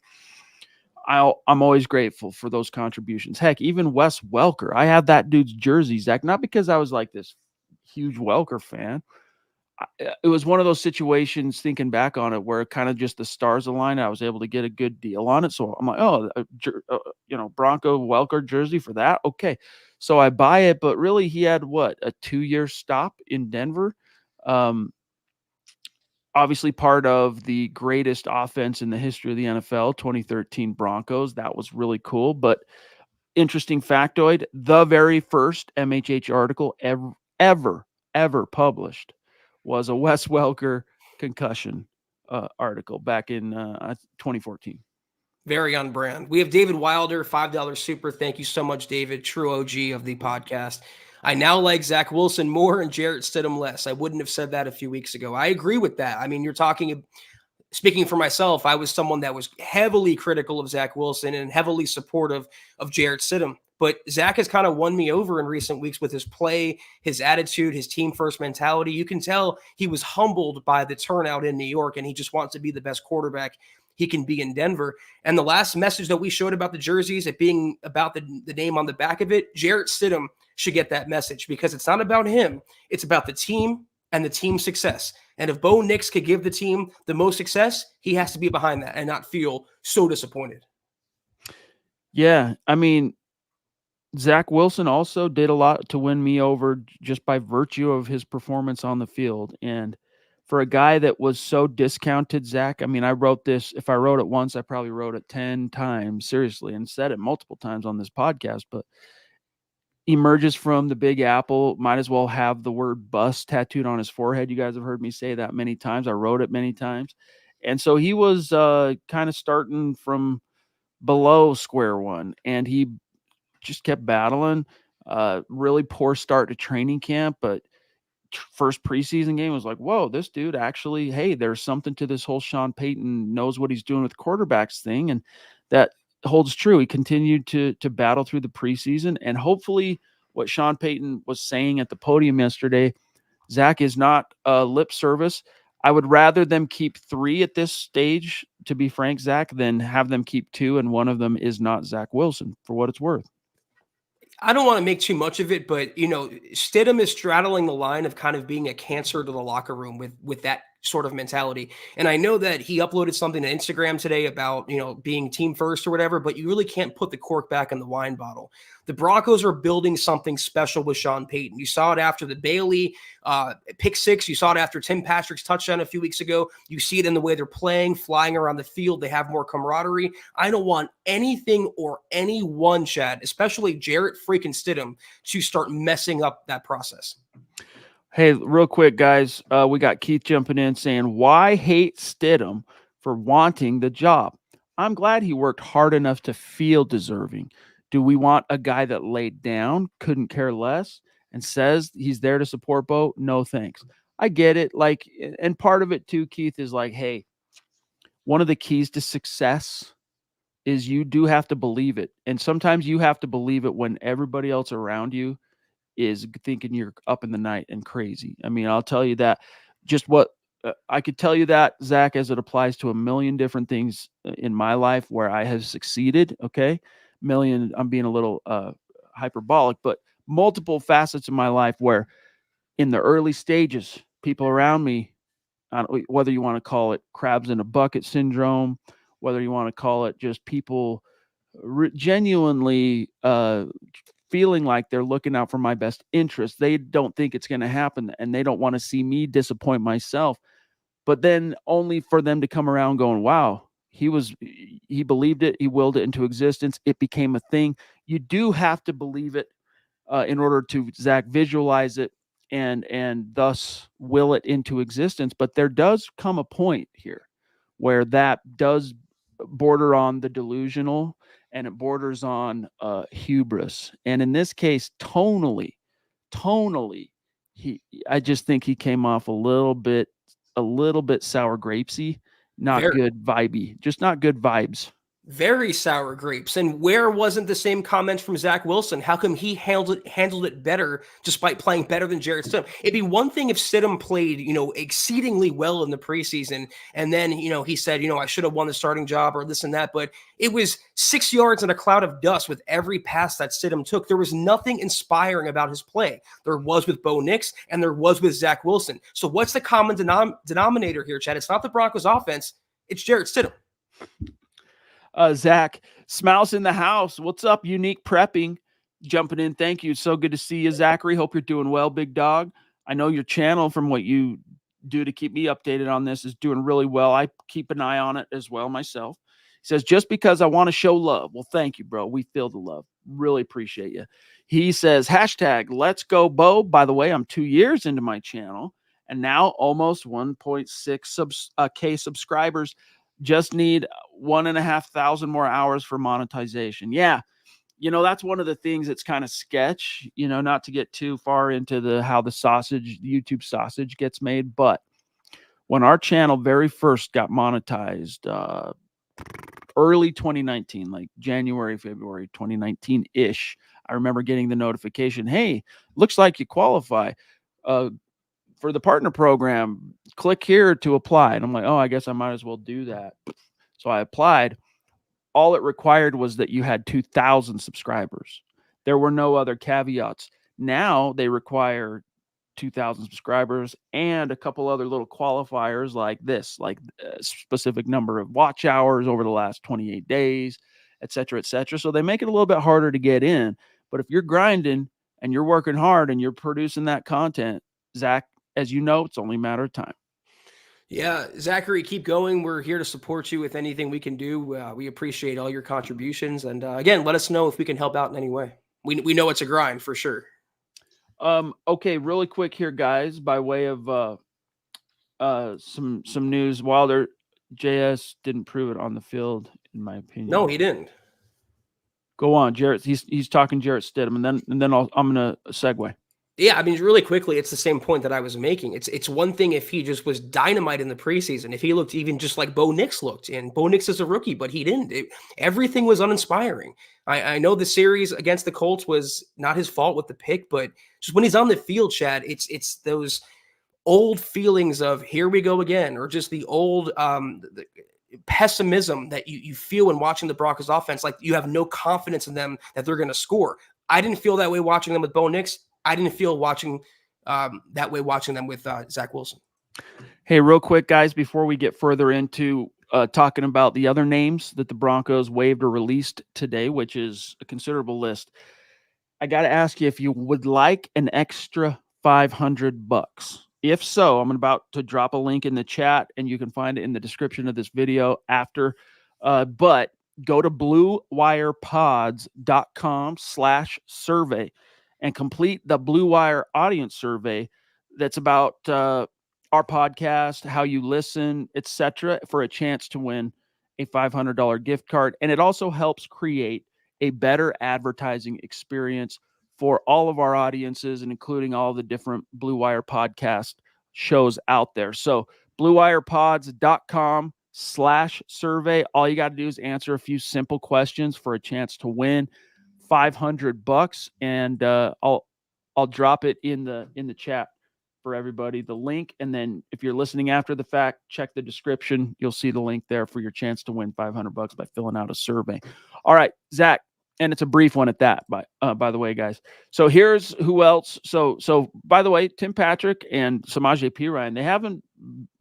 I'm always grateful for those contributions. Heck, even Wes Welker, I had that dude's jersey, Zach, not because I was like this huge Welker fan. It was one of those situations, thinking back on it, where kind of just the stars aligned. I was able to get a good deal on it. So I'm like, Bronco Welker jersey for that. Okay. So I buy it, but really he had a 2-year stop in Denver. Obviously part of the greatest offense in the history of the NFL, 2013 Broncos. That was really cool. But interesting factoid, the very first MHH article ever published was a Wes Welker concussion article back in 2014. Very on brand. We have David Wilder, $5 super. Thank you so much, David. True OG of the podcast. I now like Zach Wilson more and Jarrett Stidham less. I wouldn't have said that a few weeks ago. I agree with that. I mean, speaking for myself, I was someone that was heavily critical of Zach Wilson and heavily supportive of Jarrett Stidham. But Zach has kind of won me over in recent weeks with his play, his attitude, his team first mentality. You can tell he was humbled by the turnout in New York, and he just wants to be the best quarterback he can be in Denver. And the last message that we showed about the jerseys, it being about the name on the back of it, Jarrett Stidham should get that message, because it's not about him. It's about the team and the team's success. And if Bo Nix could give the team the most success, he has to be behind that and not feel so disappointed. Yeah, I mean, Zach Wilson also did a lot to win me over just by virtue of his performance on the field. And for a guy that was so discounted, Zach, I mean, I wrote this. If I wrote it once, I probably wrote it 10 times, seriously, and said it multiple times on this podcast. But emerges from the Big Apple, might as well have the word bust tattooed on his forehead. You guys have heard me say that many times. I wrote it many times. And so he was kind of starting from below square one, and he just kept battling. Really poor start to training camp, but first preseason game was like, whoa, this dude actually, hey, there's something to this whole Sean Payton knows what he's doing with quarterbacks thing. And that holds true. He continued to battle through the preseason, and hopefully what Sean Payton was saying at the podium yesterday, Zach, is not lip service. I would rather them keep 3 at this stage, to be frank, Zach, than have them keep 2, and one of them is not Zach Wilson, for what it's worth. I don't want to make too much of it, but Stidham is straddling the line of kind of being a cancer to the locker room with that sort of mentality. And I know that he uploaded something to Instagram today about, being team first or whatever, but you really can't put the cork back in the wine bottle. The Broncos are building something special with Sean Payton. You saw it after the Bailey pick 6. You saw it after Tim Patrick's touchdown a few weeks ago. You see it in the way they're playing, flying around the field. They have more camaraderie. I don't want anything or anyone, Chad, especially Jarrett freaking Stidham, to start messing up that process. Hey, real quick, guys, we got Keith jumping in saying, why hate Stidham for wanting the job? I'm glad he worked hard enough to feel deserving. Do we want a guy that laid down, couldn't care less, and says he's there to support Bo? No, thanks. I get it. And part of it too, Keith, is like, hey, one of the keys to success is you do have to believe it. And sometimes you have to believe it when everybody else around you is thinking you're up in the night and crazy. I mean, I'll tell you that I could tell you that, Zach, as it applies to a million different things in my life where I have succeeded. Okay. Million, I'm being a little hyperbolic, but multiple facets of my life where in the early stages, people around me, whether you want to call it crabs in a bucket syndrome, whether you want to call it just people genuinely feeling like they're looking out for my best interest. They don't think it's going to happen, and they don't want to see me disappoint myself. But then only for them to come around going, wow, he believed it. He willed it into existence. It became a thing. You do have to believe it in order to, Zach, visualize it and thus will it into existence. But there does come a point here where that does border on the delusional, and it borders on hubris. And in this case, tonally, I just think he came off a little bit sour grapesy, not good vibey, just not good vibes. Very sour grapes. And where wasn't the same comment from Zach Wilson? How come he handled it better despite playing better than Jarrett Stidham? It'd be one thing if Stidham played, exceedingly well in the preseason, and then, he said, I should have won the starting job or this and that, but it was 6 yards in a cloud of dust with every pass that Stidham took. There was nothing inspiring about his play. There was with Bo Nix, and there was with Zach Wilson. So what's the common denominator here, Chad? It's not the Broncos offense, it's Jarrett Stidham. Zach, Smouse in the house. What's up, Unique Prepping? Jumping in. Thank you. So good to see you, Zachary. Hope you're doing well, big dog. I know your channel, from what you do to keep me updated on this, is doing really well. I keep an eye on it as well myself. He says, just because I want to show love. Well, thank you, bro. We feel the love. Really appreciate you. He says, hashtag let's go, Bo. By the way, I'm 2 years into my channel and now almost 1.6 K subscribers. Just need 1,500 more hours for monetization. Yeah. That's one of the things that's kind of sketch, not to get too far into how the YouTube sausage gets made. But when our channel very first got monetized, early 2019, like January, February 2019-ish, I remember getting the notification, hey, looks like you qualify for the partner program. Click here to apply. And I'm like, oh, I guess I might as well do that. So I applied. All it required was that you had 2,000 subscribers. There were no other caveats. Now they require 2,000 subscribers and a couple other little qualifiers like this, like a specific number of watch hours over the last 28 days, et cetera, et cetera. So they make it a little bit harder to get in. But if you're grinding and you're working hard and you're producing that content, Zach, as you know, it's only a matter of time. Yeah, Zachary, keep going. We're here to support you with anything we can do. We appreciate all your contributions. And again, let us know if we can help out in any way. We know it's a grind for sure. Okay, really quick here, guys, by way of some news. Wilder JS didn't prove it on the field, in my opinion. No, he didn't. Go on, Jarrett. He's talking Jarrett Stidham, and then I'm gonna segue. Yeah, I mean, really quickly, it's the same point that I was making. It's one thing if he just was dynamite in the preseason, if he looked even just like Bo Nix looked, and Bo Nix is a rookie, but he didn't. Everything was uninspiring. I know the series against the Colts was not his fault with the pick, but just when he's on the field, Chad, it's those old feelings of here we go again, or just the old the pessimism that you feel when watching the Broncos offense, like you have no confidence in them that they're going to score. I didn't feel that way watching them with Bo Nix. I didn't feel that way watching them with Zach Wilson. Hey, real quick, guys, before we get further into talking about the other names that the Broncos waived or released today, which is a considerable list, I got to ask you if you would like an extra $500. If so, I'm about to drop a link in the chat, and you can find it in the description of this video after. But go to BlueWirePods.com/survey. and complete the BlueWire audience survey that's about our podcast, how you listen, etc., for a chance to win a $500 gift card. And it also helps create a better advertising experience for all of our audiences, and including all the different BlueWire podcast shows out there. So BlueWirePods.com/survey. All you got to do is answer a few simple questions for a chance to win $500, and I'll drop it in the chat for everybody, the link. And then if you're listening after the fact, check the description. You'll see the link there for your chance to win $500 by filling out a survey. All right, Zach, and it's a brief one at that. By the way, guys. So here's who else. So by the way, Tim Patrick and Samaje Perine, they haven't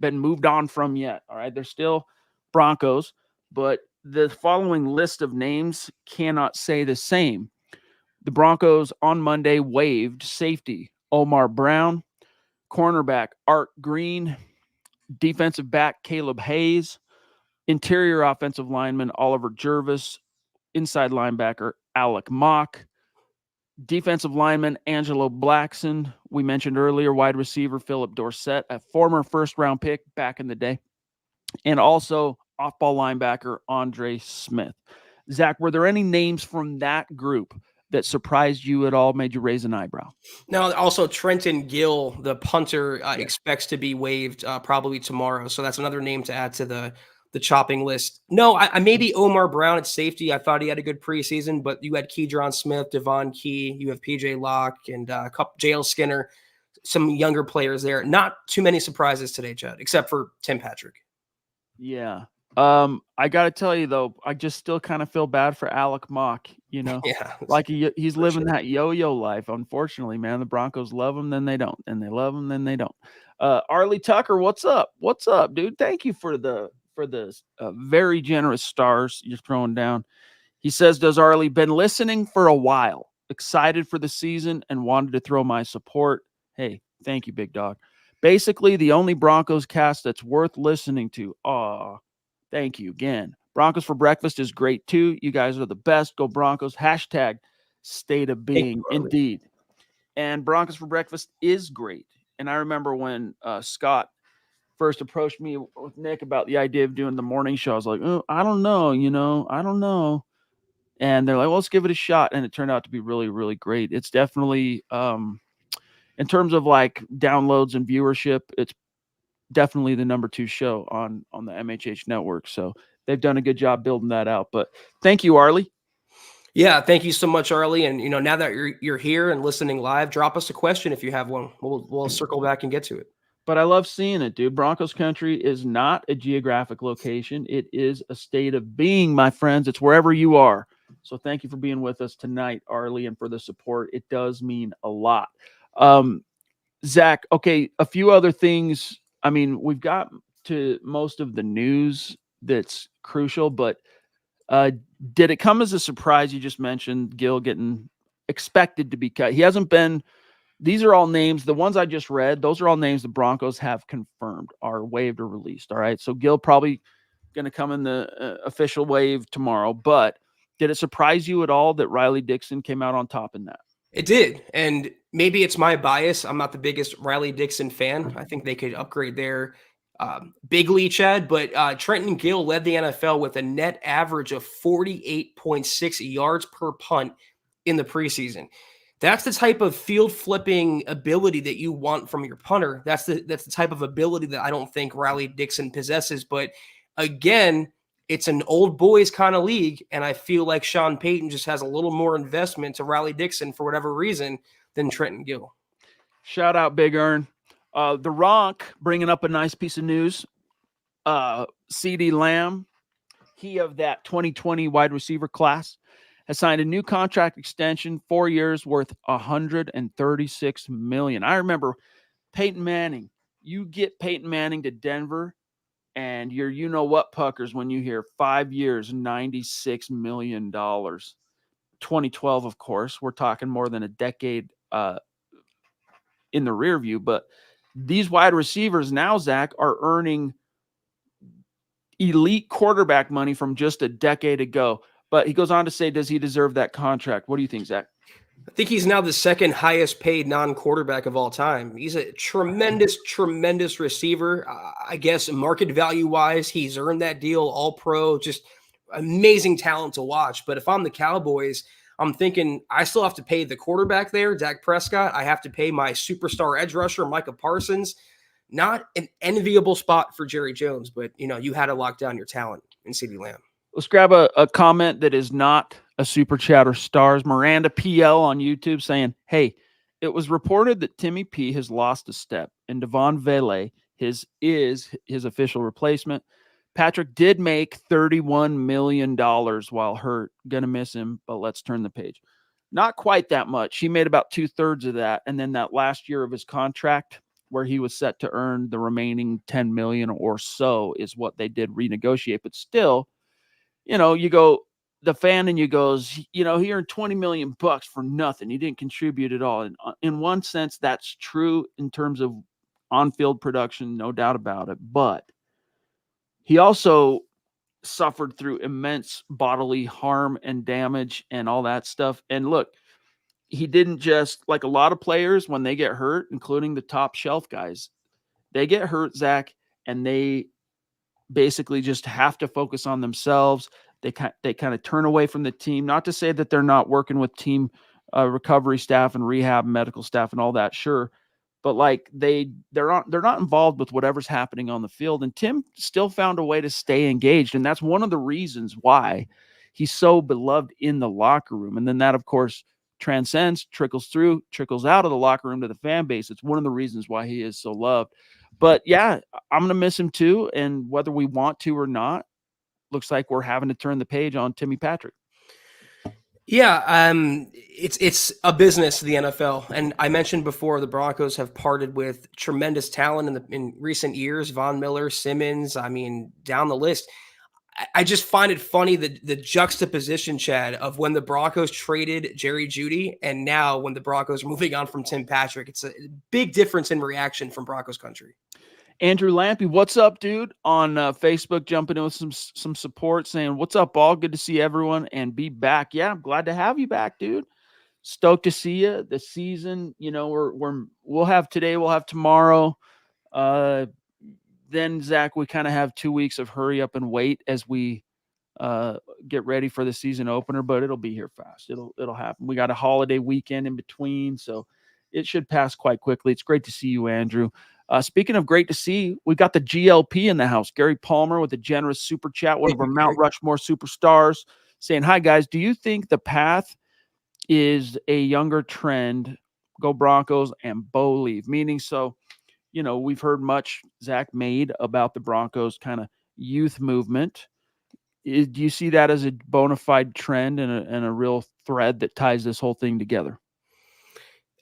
been moved on from yet. All right, they're still Broncos, but the following list of names cannot say the same. The Broncos on Monday waived safety Omar Brown, cornerback Art Green, defensive back Caleb Hayes, interior offensive lineman Oliver Jervis, inside linebacker Alec Mock, defensive lineman Angelo Blackson. We mentioned earlier wide receiver Philip Dorsett, a former first-round pick back in the day, and also off-ball linebacker Andre Smith. Zach, were there any names from that group that surprised you at all, made you raise an eyebrow? Now, also Trenton Gill, the punter, expects to be waived probably tomorrow. So that's another name to add to the the chopping list. No, I maybe Omar Brown at safety. I thought he had a good preseason, but you had Keydron Smith, Devon Key, you have PJ Locke, and a couple JL Skinner, some younger players there. Not too many surprises today, Chad, except for Tim Patrick. Yeah. I got to tell you, though, I just still kind of feel bad for Alec Mock, you know, Yeah, like he's living that yo-yo life. Unfortunately, man, the Broncos love him, then they don't, and they love him, then they don't. Arlie Tucker, what's up? What's up, dude? Thank you for the very generous stars you're throwing down. He says, does Arlie been listening for a while, excited for the season, and wanted to throw my support? Hey, thank you, big dog. Basically, the only Broncos cast that's worth listening to. Aw, thank you again. Broncos for Breakfast is great too. You guys are the best. Go Broncos. Hashtag state of being. Indeed. And Broncos for Breakfast is great. And I remember when Scott first approached me with Nick about the idea of doing the morning show, I was like, oh, I don't know, I don't know. And they're like, well, let's give it a shot. And it turned out to be really, really great. It's definitely, in terms of like downloads and viewership, it's definitely the number 2 show on the MHH network. So they've done a good job building that out. But thank you, Arlie. Yeah, thank you so much, Arlie. And now that you're here and listening live, drop us a question if you have one. We'll circle back and get to it. But I love seeing it, dude. Broncos country is not a geographic location. It is a state of being, my friends. It's wherever you are. So thank you for being with us tonight, Arlie, and for the support. It does mean a lot. Zach, okay, a few other things. I mean, we've got to most of the news that's crucial, but did it come as a surprise? You just mentioned Gil getting expected to be cut. He hasn't been. These are all names. The ones I just read, those are all names the Broncos have confirmed are waived or released. All right. So Gil probably going to come in the official wave tomorrow. But did it surprise you at all that Riley Dixon came out on top in that? It did. And maybe it's my bias. I'm not the biggest Riley Dixon fan. I think they could upgrade their bigly, Chad. But Trenton Gill led the NFL with a net average of 48.6 yards per punt in the preseason. That's the type of field flipping ability that you want from your punter. That's the type of ability that I don't think Riley Dixon possesses. But again, it's an old boys kind of league, and I feel like Sean Payton just has a little more investment to Riley Dixon for whatever reason than Trenton Gill. Shout out, Big Earn. The Ronk bringing up a nice piece of news. CeeDee Lamb, he of that 2020 wide receiver class, has signed a new contract extension, 4 years worth $136 million. I remember Peyton Manning. You get Peyton Manning to Denver, and you're you-know-what puckers when you hear 5 years, $96 million. 2012, of course. We're talking more than a decade in the rear view. But these wide receivers now, Zach, are earning elite quarterback money from just a decade ago. But he goes on to say, does he deserve that contract? What do you think, Zach? I think he's now the second highest paid non-quarterback of all time. He's a tremendous, tremendous receiver. I guess market value-wise, he's earned that deal, all-pro, just amazing talent to watch. But if I'm the Cowboys, I'm thinking I still have to pay the quarterback there, Dak Prescott. I have to pay my superstar edge rusher, Micah Parsons. Not an enviable spot for Jerry Jones, but, you had to lock down your talent in CeeDee Lamb. Let's grab a comment that is not a super chat or stars. Miranda PL on YouTube saying, hey, it was reported that Timmy P has lost a step and Devon Vele is his official replacement. Patrick did make $31 million while hurt. Gonna miss him, but let's turn the page. Not quite that much. He made about 2/3 of that. And then that last year of his contract where he was set to earn the remaining $10 million or so is what they did renegotiate. But still, you go, the fan and you goes, he earned $20 million for nothing. He didn't contribute at all. And in one sense, that's true in terms of on-field production, no doubt about it. But he also suffered through immense bodily harm and damage and all that stuff. And look, he didn't just, like a lot of players, when they get hurt, including the top shelf guys, they get hurt, Zach, and they basically just have to focus on themselves. They kind of turn away from the team. Not to say that they're not working with team recovery staff and rehab, medical staff and all that, sure. but like they're not involved with whatever's happening on the field. And Tim still found a way to stay engaged, and that's one of the reasons why he's so beloved in the locker room. And then that, of course, transcends, trickles out of the locker room to the fan base. It's one of the reasons why he is so loved. But yeah, I'm going to miss him too. And whether we want to or not, looks like we're having to turn the page on Timmy Patrick. Yeah, it's a business, the NFL, and I mentioned before the Broncos have parted with tremendous talent in recent years. Von Miller, Simmons, I mean, down the list. I just find it funny the juxtaposition, Chad, of when the Broncos traded Jerry Jeudy and now when the Broncos are moving on from Tim Patrick. It's a big difference in reaction from Broncos country. Andrew Lampy, what's up, dude? On Facebook, jumping in with some support, saying, "What's up, all? Good to see everyone and be back." Yeah, I'm glad to have you back, dude. Stoked to see you. The season, you know, we'll have today, we'll have tomorrow. Then Zach, we kind of have 2 weeks of hurry up and wait as we get ready for the season opener, but it'll be here fast. It'll happen. We got a holiday weekend in between, so it should pass quite quickly. It's great to see you, Andrew. Speaking of great to see, we got the GLP in the house. Gary Palmer with a generous super chat, one of our Mount Rushmore superstars, saying, "Hi, guys. Do you think the path is a younger trend? Go Broncos and Bo leave." Meaning, so, you know, we've heard much, Zach, made about the Broncos kind of youth movement. Do you see that as a bona fide trend and a real thread that ties this whole thing together?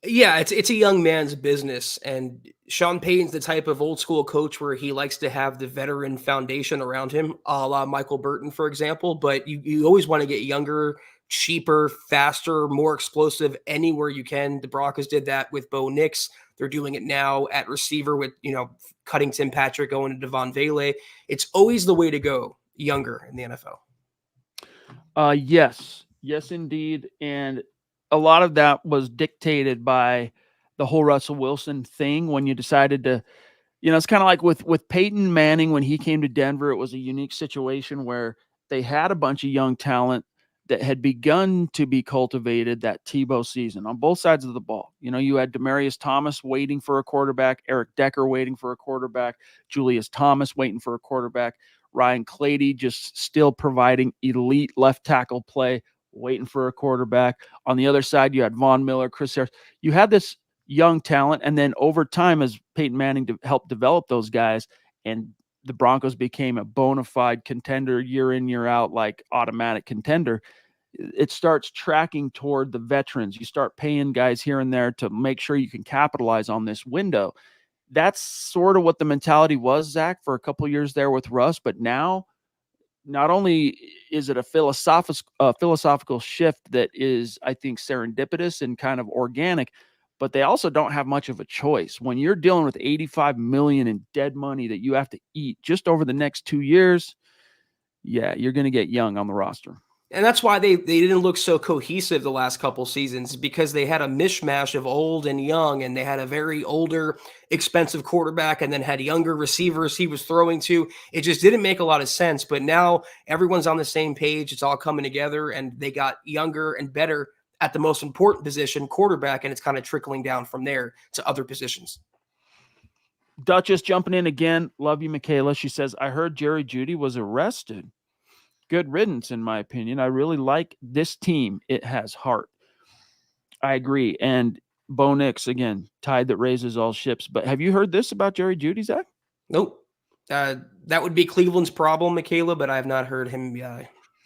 Yeah, it's a young man's business, and Sean Payton's the type of old school coach where he likes to have the veteran foundation around him, a la Michael Burton, for example. But you always want to get younger, cheaper, faster, more explosive anywhere you can. The Broncos did that with Bo Nix. They're doing it now at receiver with, you know, cutting Tim Patrick, going to Devon Vele. It's always the way to go, younger in the NFL. Yes, indeed. And a lot of that was dictated by the whole Russell Wilson thing when you decided to, you know, it's kind of like with Peyton Manning when he came to Denver. It was a unique situation where they had a bunch of young talent that had begun to be cultivated that Tebow season on both sides of the ball. You know, you had Demaryius Thomas waiting for a quarterback, Eric Decker waiting for a quarterback, Julius Thomas waiting for a quarterback, Ryan Clady just still providing elite left tackle play, waiting for a quarterback. On the other side, you had Von Miller, Chris Harris. You had this young talent, and then over time, as Peyton Manning helped develop those guys, and the Broncos became a bona fide contender year in, year out, like automatic contender, it starts tracking toward the veterans. You start paying guys here and there to make sure you can capitalize on this window. That's sort of what the mentality was, Zach, for a couple of years there with Russ, but now not only is it a philosophical shift that is, I think, serendipitous and kind of organic, but they also don't have much of a choice. When you're dealing with $85 million in dead money that you have to eat just over the next 2 years, yeah, you're going to get young on the roster. And that's why they didn't look so cohesive the last couple seasons, because they had a mishmash of old and young, and they had a very older, expensive quarterback and then had younger receivers he was throwing to. It just didn't make a lot of sense. But now everyone's on the same page. It's all coming together, and they got younger and better at the most important position, quarterback, and it's kind of trickling down from there to other positions. Duchess jumping in again. Love you, Michaela. She says, "I heard Jerry Jeudy was arrested. Good riddance, in my opinion. I really like this team. It has heart." I agree. And Bo Nix, again, tide that raises all ships. But have you heard this about Jerry Jeudy, Zach? Nope. That would be Cleveland's problem, Michaela, but I have not heard him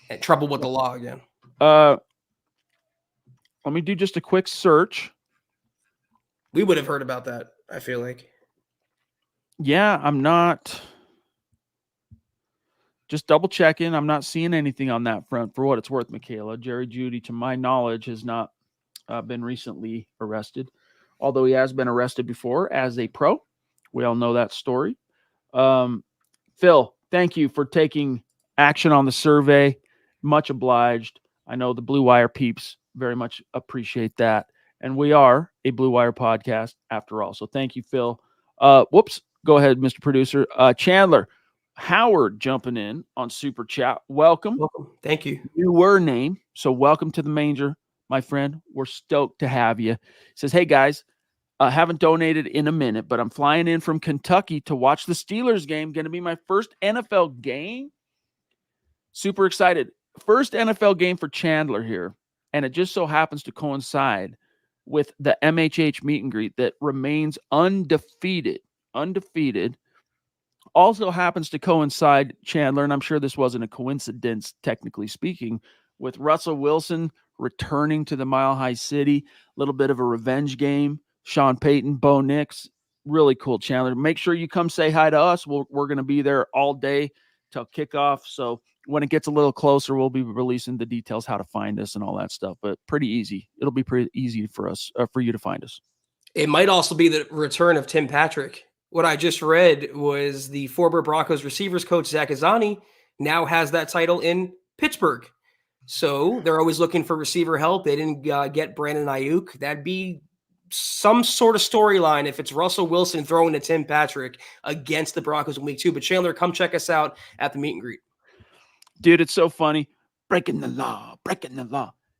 had trouble with the law again. Let me do just a quick search. We would have heard about that, I feel like. Yeah, I'm not. Just double checking. I'm not seeing anything on that front for what it's worth, Michaela. Jerry Jeudy, to my knowledge, has not been recently arrested, although he has been arrested before as a pro. We all know that story. Phil, thank you for taking action on the survey. Much obliged. I know the Blue Wire peeps very much appreciate that. And we are a Blue Wire podcast after all. So thank you, Phil. Whoops. Go ahead, Mr. Producer. Chandler. Howard jumping in on Super Chat. Welcome. Thank you. Newer name. So welcome to the manger, my friend. We're stoked to have you. Says, "Hey, guys, Haven't donated in a minute, but I'm flying in from Kentucky to watch the Steelers game. Going to be my first NFL game. Super excited. First NFL game for Chandler here. And it just so happens to coincide with the MHH meet and greet that remains undefeated. Undefeated. Also happens to coincide, Chandler, and I'm sure this wasn't a coincidence, technically speaking, with Russell Wilson returning to the Mile High City. A little bit of a revenge game. Sean Payton, Bo Nix. Really cool, Chandler. Make sure you come say hi to us. We're going to be there all day till kickoff. So when it gets a little closer, we'll be releasing the details, how to find us and all that stuff. But pretty easy. It'll be pretty easy for us, for you to find us. It might also be the return of Tim Patrick. What I just read was the former Broncos receivers coach, Zach Azzani, now has that title in Pittsburgh. So they're always looking for receiver help. They didn't get Brandon Ayuk. That'd be some sort of storyline if it's Russell Wilson throwing to Tim Patrick against the Broncos in week 2. But Chandler, come check us out at the meet and greet. Dude, it's so funny. Breaking the law.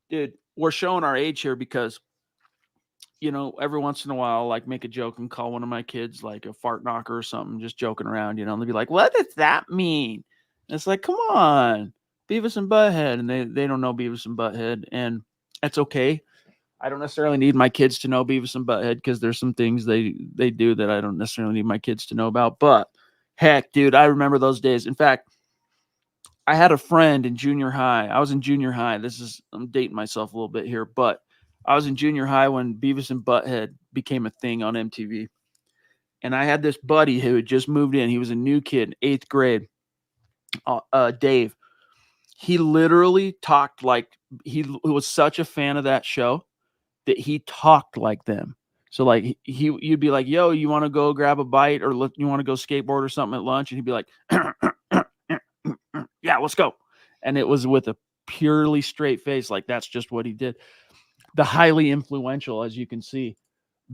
Dude, we're showing our age here because, you know, every once in a while, like, make a joke and call one of my kids like a fart knocker or something, just joking around, you know, and they'll be like, what does that mean? And it's like, come on, Beavis and Butthead. And they don't know Beavis and Butthead, and that's okay. I don't necessarily need my kids to know Beavis and Butthead because there's some things they do that I don't necessarily need my kids to know about. But heck, dude, I remember those days. In fact, I had a friend in junior high. I was in junior high. I'm dating myself a little bit here, but I was in junior high when Beavis and Butthead became a thing on MTV. And I had this buddy who had just moved in. He was a new kid, 8th grade, Dave. He literally talked like he was such a fan of that show that he talked like them. So like you'd be like, yo, you want to go grab a bite or you want to go skateboard or something at lunch? And he'd be like, yeah, let's go. And it was with a purely straight face. Like, that's just what he did. The highly influential, as you can see,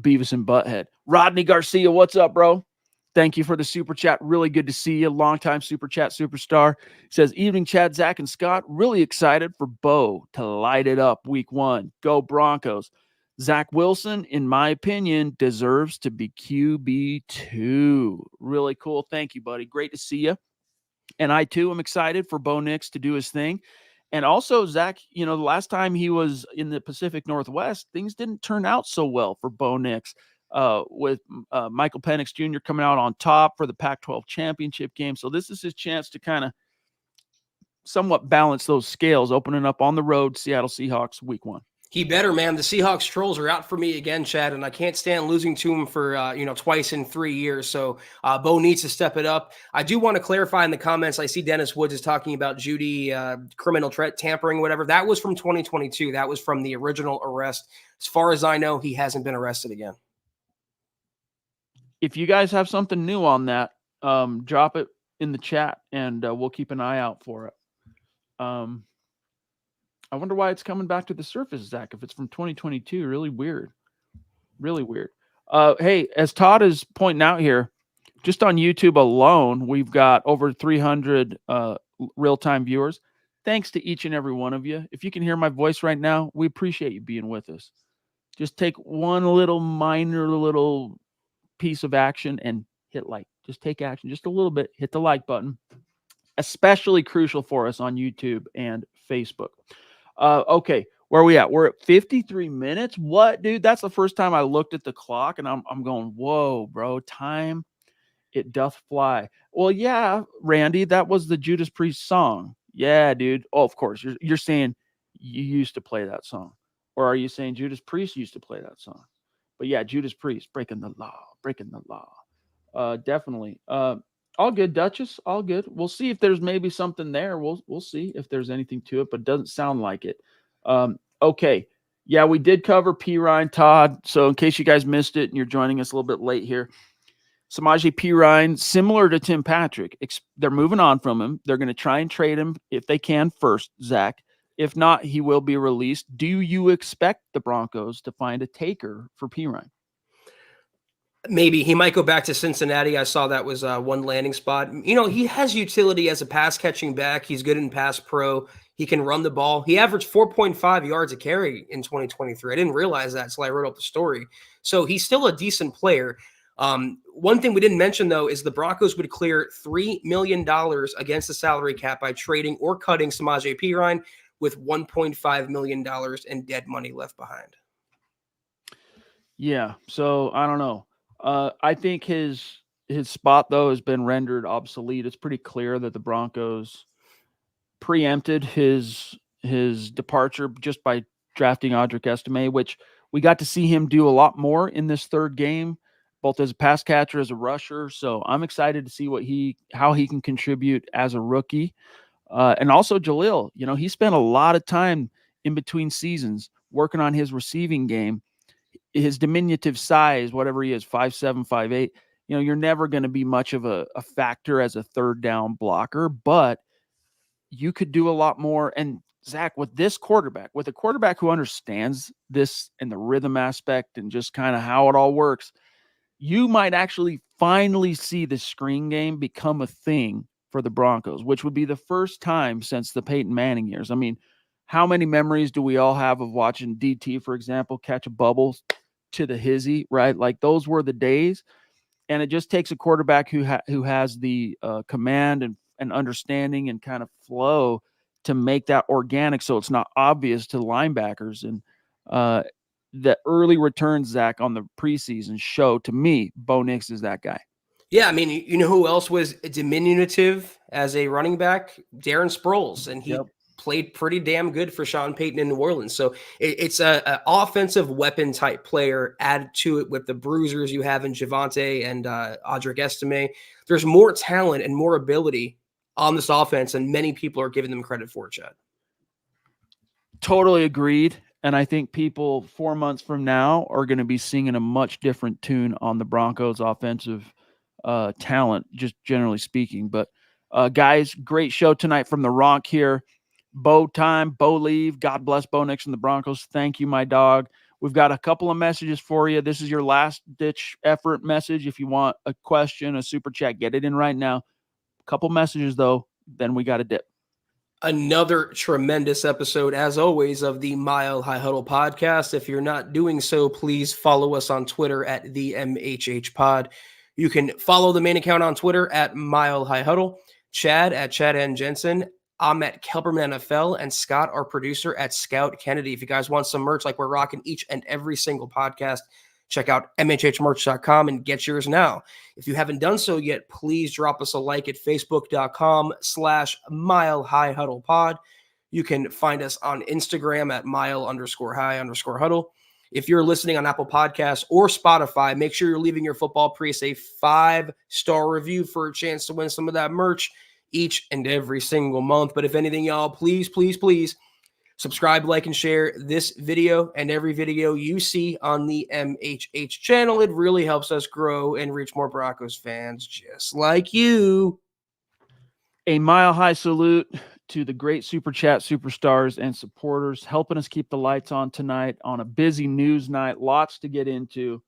Beavis and Butthead. Rodney Garcia, what's up, bro? Thank you for the super chat. Really good to see you. Longtime super chat superstar. Says, evening, Chad, Zach, and Scott. Really excited for Bo to light it up week 1. Go Broncos. Zach Wilson, in my opinion, deserves to be QB2. Really cool. Thank you, buddy. Great to see you. And I, too, am excited for Bo Nix to do his thing. And also, Zach, you know, the last time he was in the Pacific Northwest, things didn't turn out so well for Bo Nix, with Michael Penix Jr. coming out on top for the Pac-12 championship game. So this is his chance to kind of somewhat balance those scales, opening up on the road, Seattle Seahawks week 1. He better, man. The Seahawks trolls are out for me again, Chad, and I can't stand losing to him for, twice in 3 years. So Bo needs to step it up. I do want to clarify in the comments. I see Dennis Woods is talking about Judy criminal tampering, whatever. That was from 2022. That was from the original arrest. As far as I know, he hasn't been arrested again. If you guys have something new on that, drop it in the chat, and we'll keep an eye out for it. I wonder why it's coming back to the surface, Zach, if it's from 2022. Really weird. Really weird. Hey, as Todd is pointing out here, just on YouTube alone, we've got over 300 real-time viewers. Thanks to each and every one of you. If you can hear my voice right now, we appreciate you being with us. Just take one little minor little piece of action and hit like. Just take action just a little bit. Hit the like button. Especially crucial for us on YouTube and Facebook. Okay, where are we at? We're at 53 minutes. What, dude? That's the first time I looked at the clock, and I'm going, whoa, bro, time, it doth fly. Well, yeah, Randy, that was the Judas Priest song. Yeah, dude. Oh, of course. You're saying you used to play that song. Or are you saying Judas Priest used to play that song? But yeah, Judas Priest, breaking the law. Definitely. All good, Duchess. All good. We'll see if there's maybe something there. We'll see if there's anything to it, but it doesn't sound like it. Okay. Yeah, we did cover Perine, Todd. So in case you guys missed it and you're joining us a little bit late here, Samaje Perine, similar to Tim Patrick, they're moving on from him. They're going to try and trade him if they can first, Zach. If not, he will be released. Do you expect the Broncos to find a taker for Perine? Maybe he might go back to Cincinnati. I saw that was one landing spot. You know, he has utility as a pass catching back. He's good in pass pro. He can run the ball. He averaged 4.5 yards a carry in 2023. I didn't realize that until I wrote up the story. So he's still a decent player. One thing we didn't mention, though, is the Broncos would clear $3 million against the salary cap by trading or cutting Samaje Perine with $1.5 million in dead money left behind. Yeah. So I don't know. I think his spot, though, has been rendered obsolete. It's pretty clear that the Broncos preempted his departure just by drafting Audric Estime, which we got to see him do a lot more in this third game, both as a pass catcher, as a rusher. So I'm excited to see how he can contribute as a rookie. And also Jalil, he spent a lot of time in between seasons working on his receiving game. His diminutive size, whatever he is, 5'7", 5'8", you're never going to be much of a factor as a third down blocker, but you could do a lot more. And Zach, with a quarterback who understands this and the rhythm aspect and just kind of how it all works, you might actually finally see the screen game become a thing for the Broncos, which would be the first time since the Peyton Manning years. I mean, how many memories do we all have of watching DT, for example, catch a bubble to the hizzy, right? Like those were the days. And it just takes a quarterback who has the command and understanding and kind of flow to make that organic so it's not obvious to linebackers. And the early returns, Zach, on the preseason show, to me, Bo Nix is that guy. Yeah, I mean, you know who else was diminutive as a running back? Darren Sproles, and he played pretty damn good for Sean Payton in New Orleans. So it's an offensive weapon type player. Added to it with the bruisers you have in Javonte and Audric Estime. There's more talent and more ability on this offense than many people are giving them credit for, Chad. Totally agreed. And I think people 4 months from now are going to be singing a much different tune on the Broncos offensive talent, just generally speaking. But guys, great show tonight from the Ronk here. Bo time, Bo leave. God bless Bo Nix and the Broncos. Thank you, my dog. We've got a couple of messages for you. This is your last ditch effort message. If you want a question, a super chat, get it in right now. A couple messages though, then we got to dip. Another tremendous episode, as always, of the Mile High Huddle podcast. If you're not doing so, please follow us on Twitter at the MHH Pod. You can follow the main account on Twitter at Mile High Huddle, Chad at Chad and Jensen. I'm at Kelberman NFL, and Scott, our producer, at Scout Kennedy. If you guys want some merch like we're rocking each and every single podcast, check out mhhmerch.com and get yours now. If you haven't done so yet, please drop us a like at facebook.com/Mile High Huddle Pod. You can find us on Instagram at mile_high_huddle. If you're listening on Apple Podcasts or Spotify, make sure you're leaving your football priest a 5-star review for a chance to win some of that merch each and every single month. But if anything, y'all, please subscribe, like, and share this video and every video you see on the MHH channel. It really helps us grow and reach more Broncos fans just like you. A mile-high salute to the great Super Chat superstars and supporters helping us keep the lights on tonight on a busy news night. Lots to get into,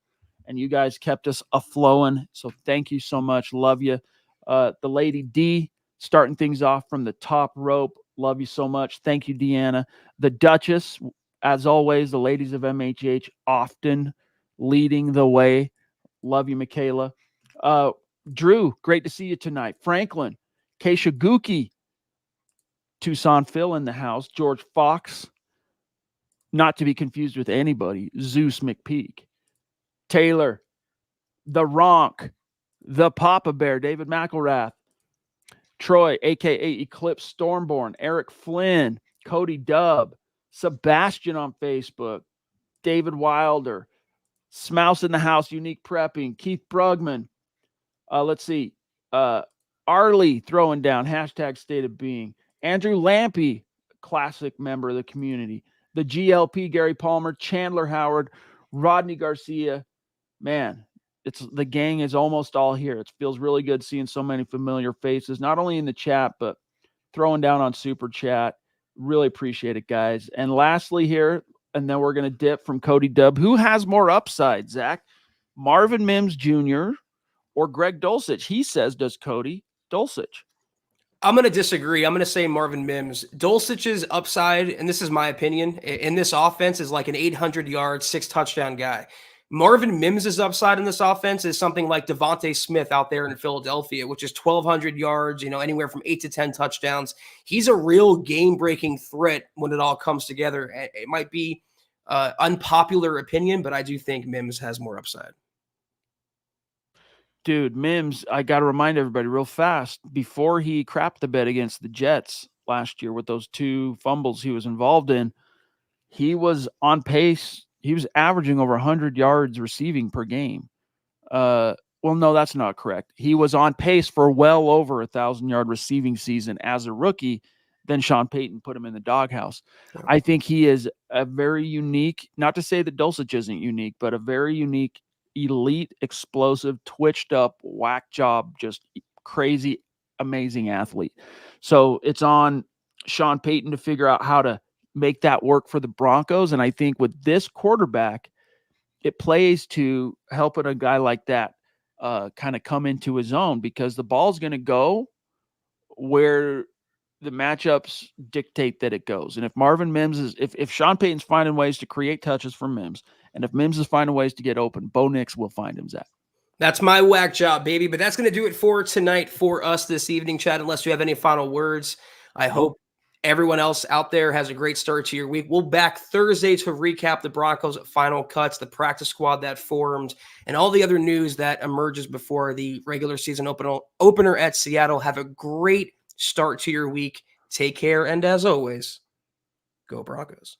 and you guys kept us a-flowing, so thank you so much. Love you. The Lady D starting things off from the top rope. Love you so much. Thank you, Deanna. The Duchess, as always, the ladies of MHH often leading the way. Love you, Michaela. Drew, great to see you tonight. Franklin, Keisha Gookie, Tucson Phil in the house. George Fox, not to be confused with anybody. Zeus McPeak. Taylor, the Ronk, the Papa Bear, David McElrath. Troy, a.k.a. Eclipse Stormborn, Eric Flynn, Cody Dubb, Sebastian on Facebook, David Wilder, Smouse in the House, Unique Prepping, Keith Brugman. Let's see. Arlie throwing down, hashtag State of Being. Andrew Lampy, classic member of the community. The GLP, Gary Palmer, Chandler Howard, Rodney Garcia. Man, the gang is almost all here. It feels really good seeing so many familiar faces, not only in the chat, but throwing down on Super Chat. Really appreciate it, guys. And lastly here, and then we're going to dip from Cody Dubb. Who has more upside, Zach? Marvin Mims Jr. or Greg Dulcich? He says, does Cody Dulcich? I'm going to disagree. I'm going to say Marvin Mims. Dulcich's upside, and this is my opinion, in this offense is like an 800-yard, 6-touchdown guy. Marvin Mims' upside in this offense is something like Devontae Smith out there in Philadelphia, which is 1,200 yards, anywhere from 8 to 10 touchdowns. He's a real game-breaking threat when it all comes together. It might be unpopular opinion, but I do think Mims has more upside. Dude, Mims, I got to remind everybody real fast, before he crapped the bed against the Jets last year with those 2 fumbles he was involved in, he was on pace. He was averaging over 100 yards receiving per game. Well, no, that's not correct. He was on pace for well over 1,000-yard receiving season as a rookie. Then Sean Payton put him in the doghouse. Yeah. I think he is a very unique, not to say that Dulcich isn't unique, but a very unique, elite, explosive, twitched up, whack job, just crazy, amazing athlete. So it's on Sean Payton to figure out how to make that work for the Broncos. And I think with this quarterback, it plays to helping a guy like that kind of come into his own, because the ball's going to go where the matchups dictate that it goes. And if Marvin Mims is, if Sean Payton's finding ways to create touches for Mims, and if Mims is finding ways to get open, Bo Nix will find him, Zach. That's my whack job, baby. But that's going to do it for tonight for us this evening, Chad, unless you have any final words. I hope everyone else out there has a great start to your week. We'll back Thursday to recap the Broncos' final cuts, the practice squad that formed, and all the other news that emerges before the regular season opener at Seattle. Have a great start to your week. Take care, and as always, go Broncos.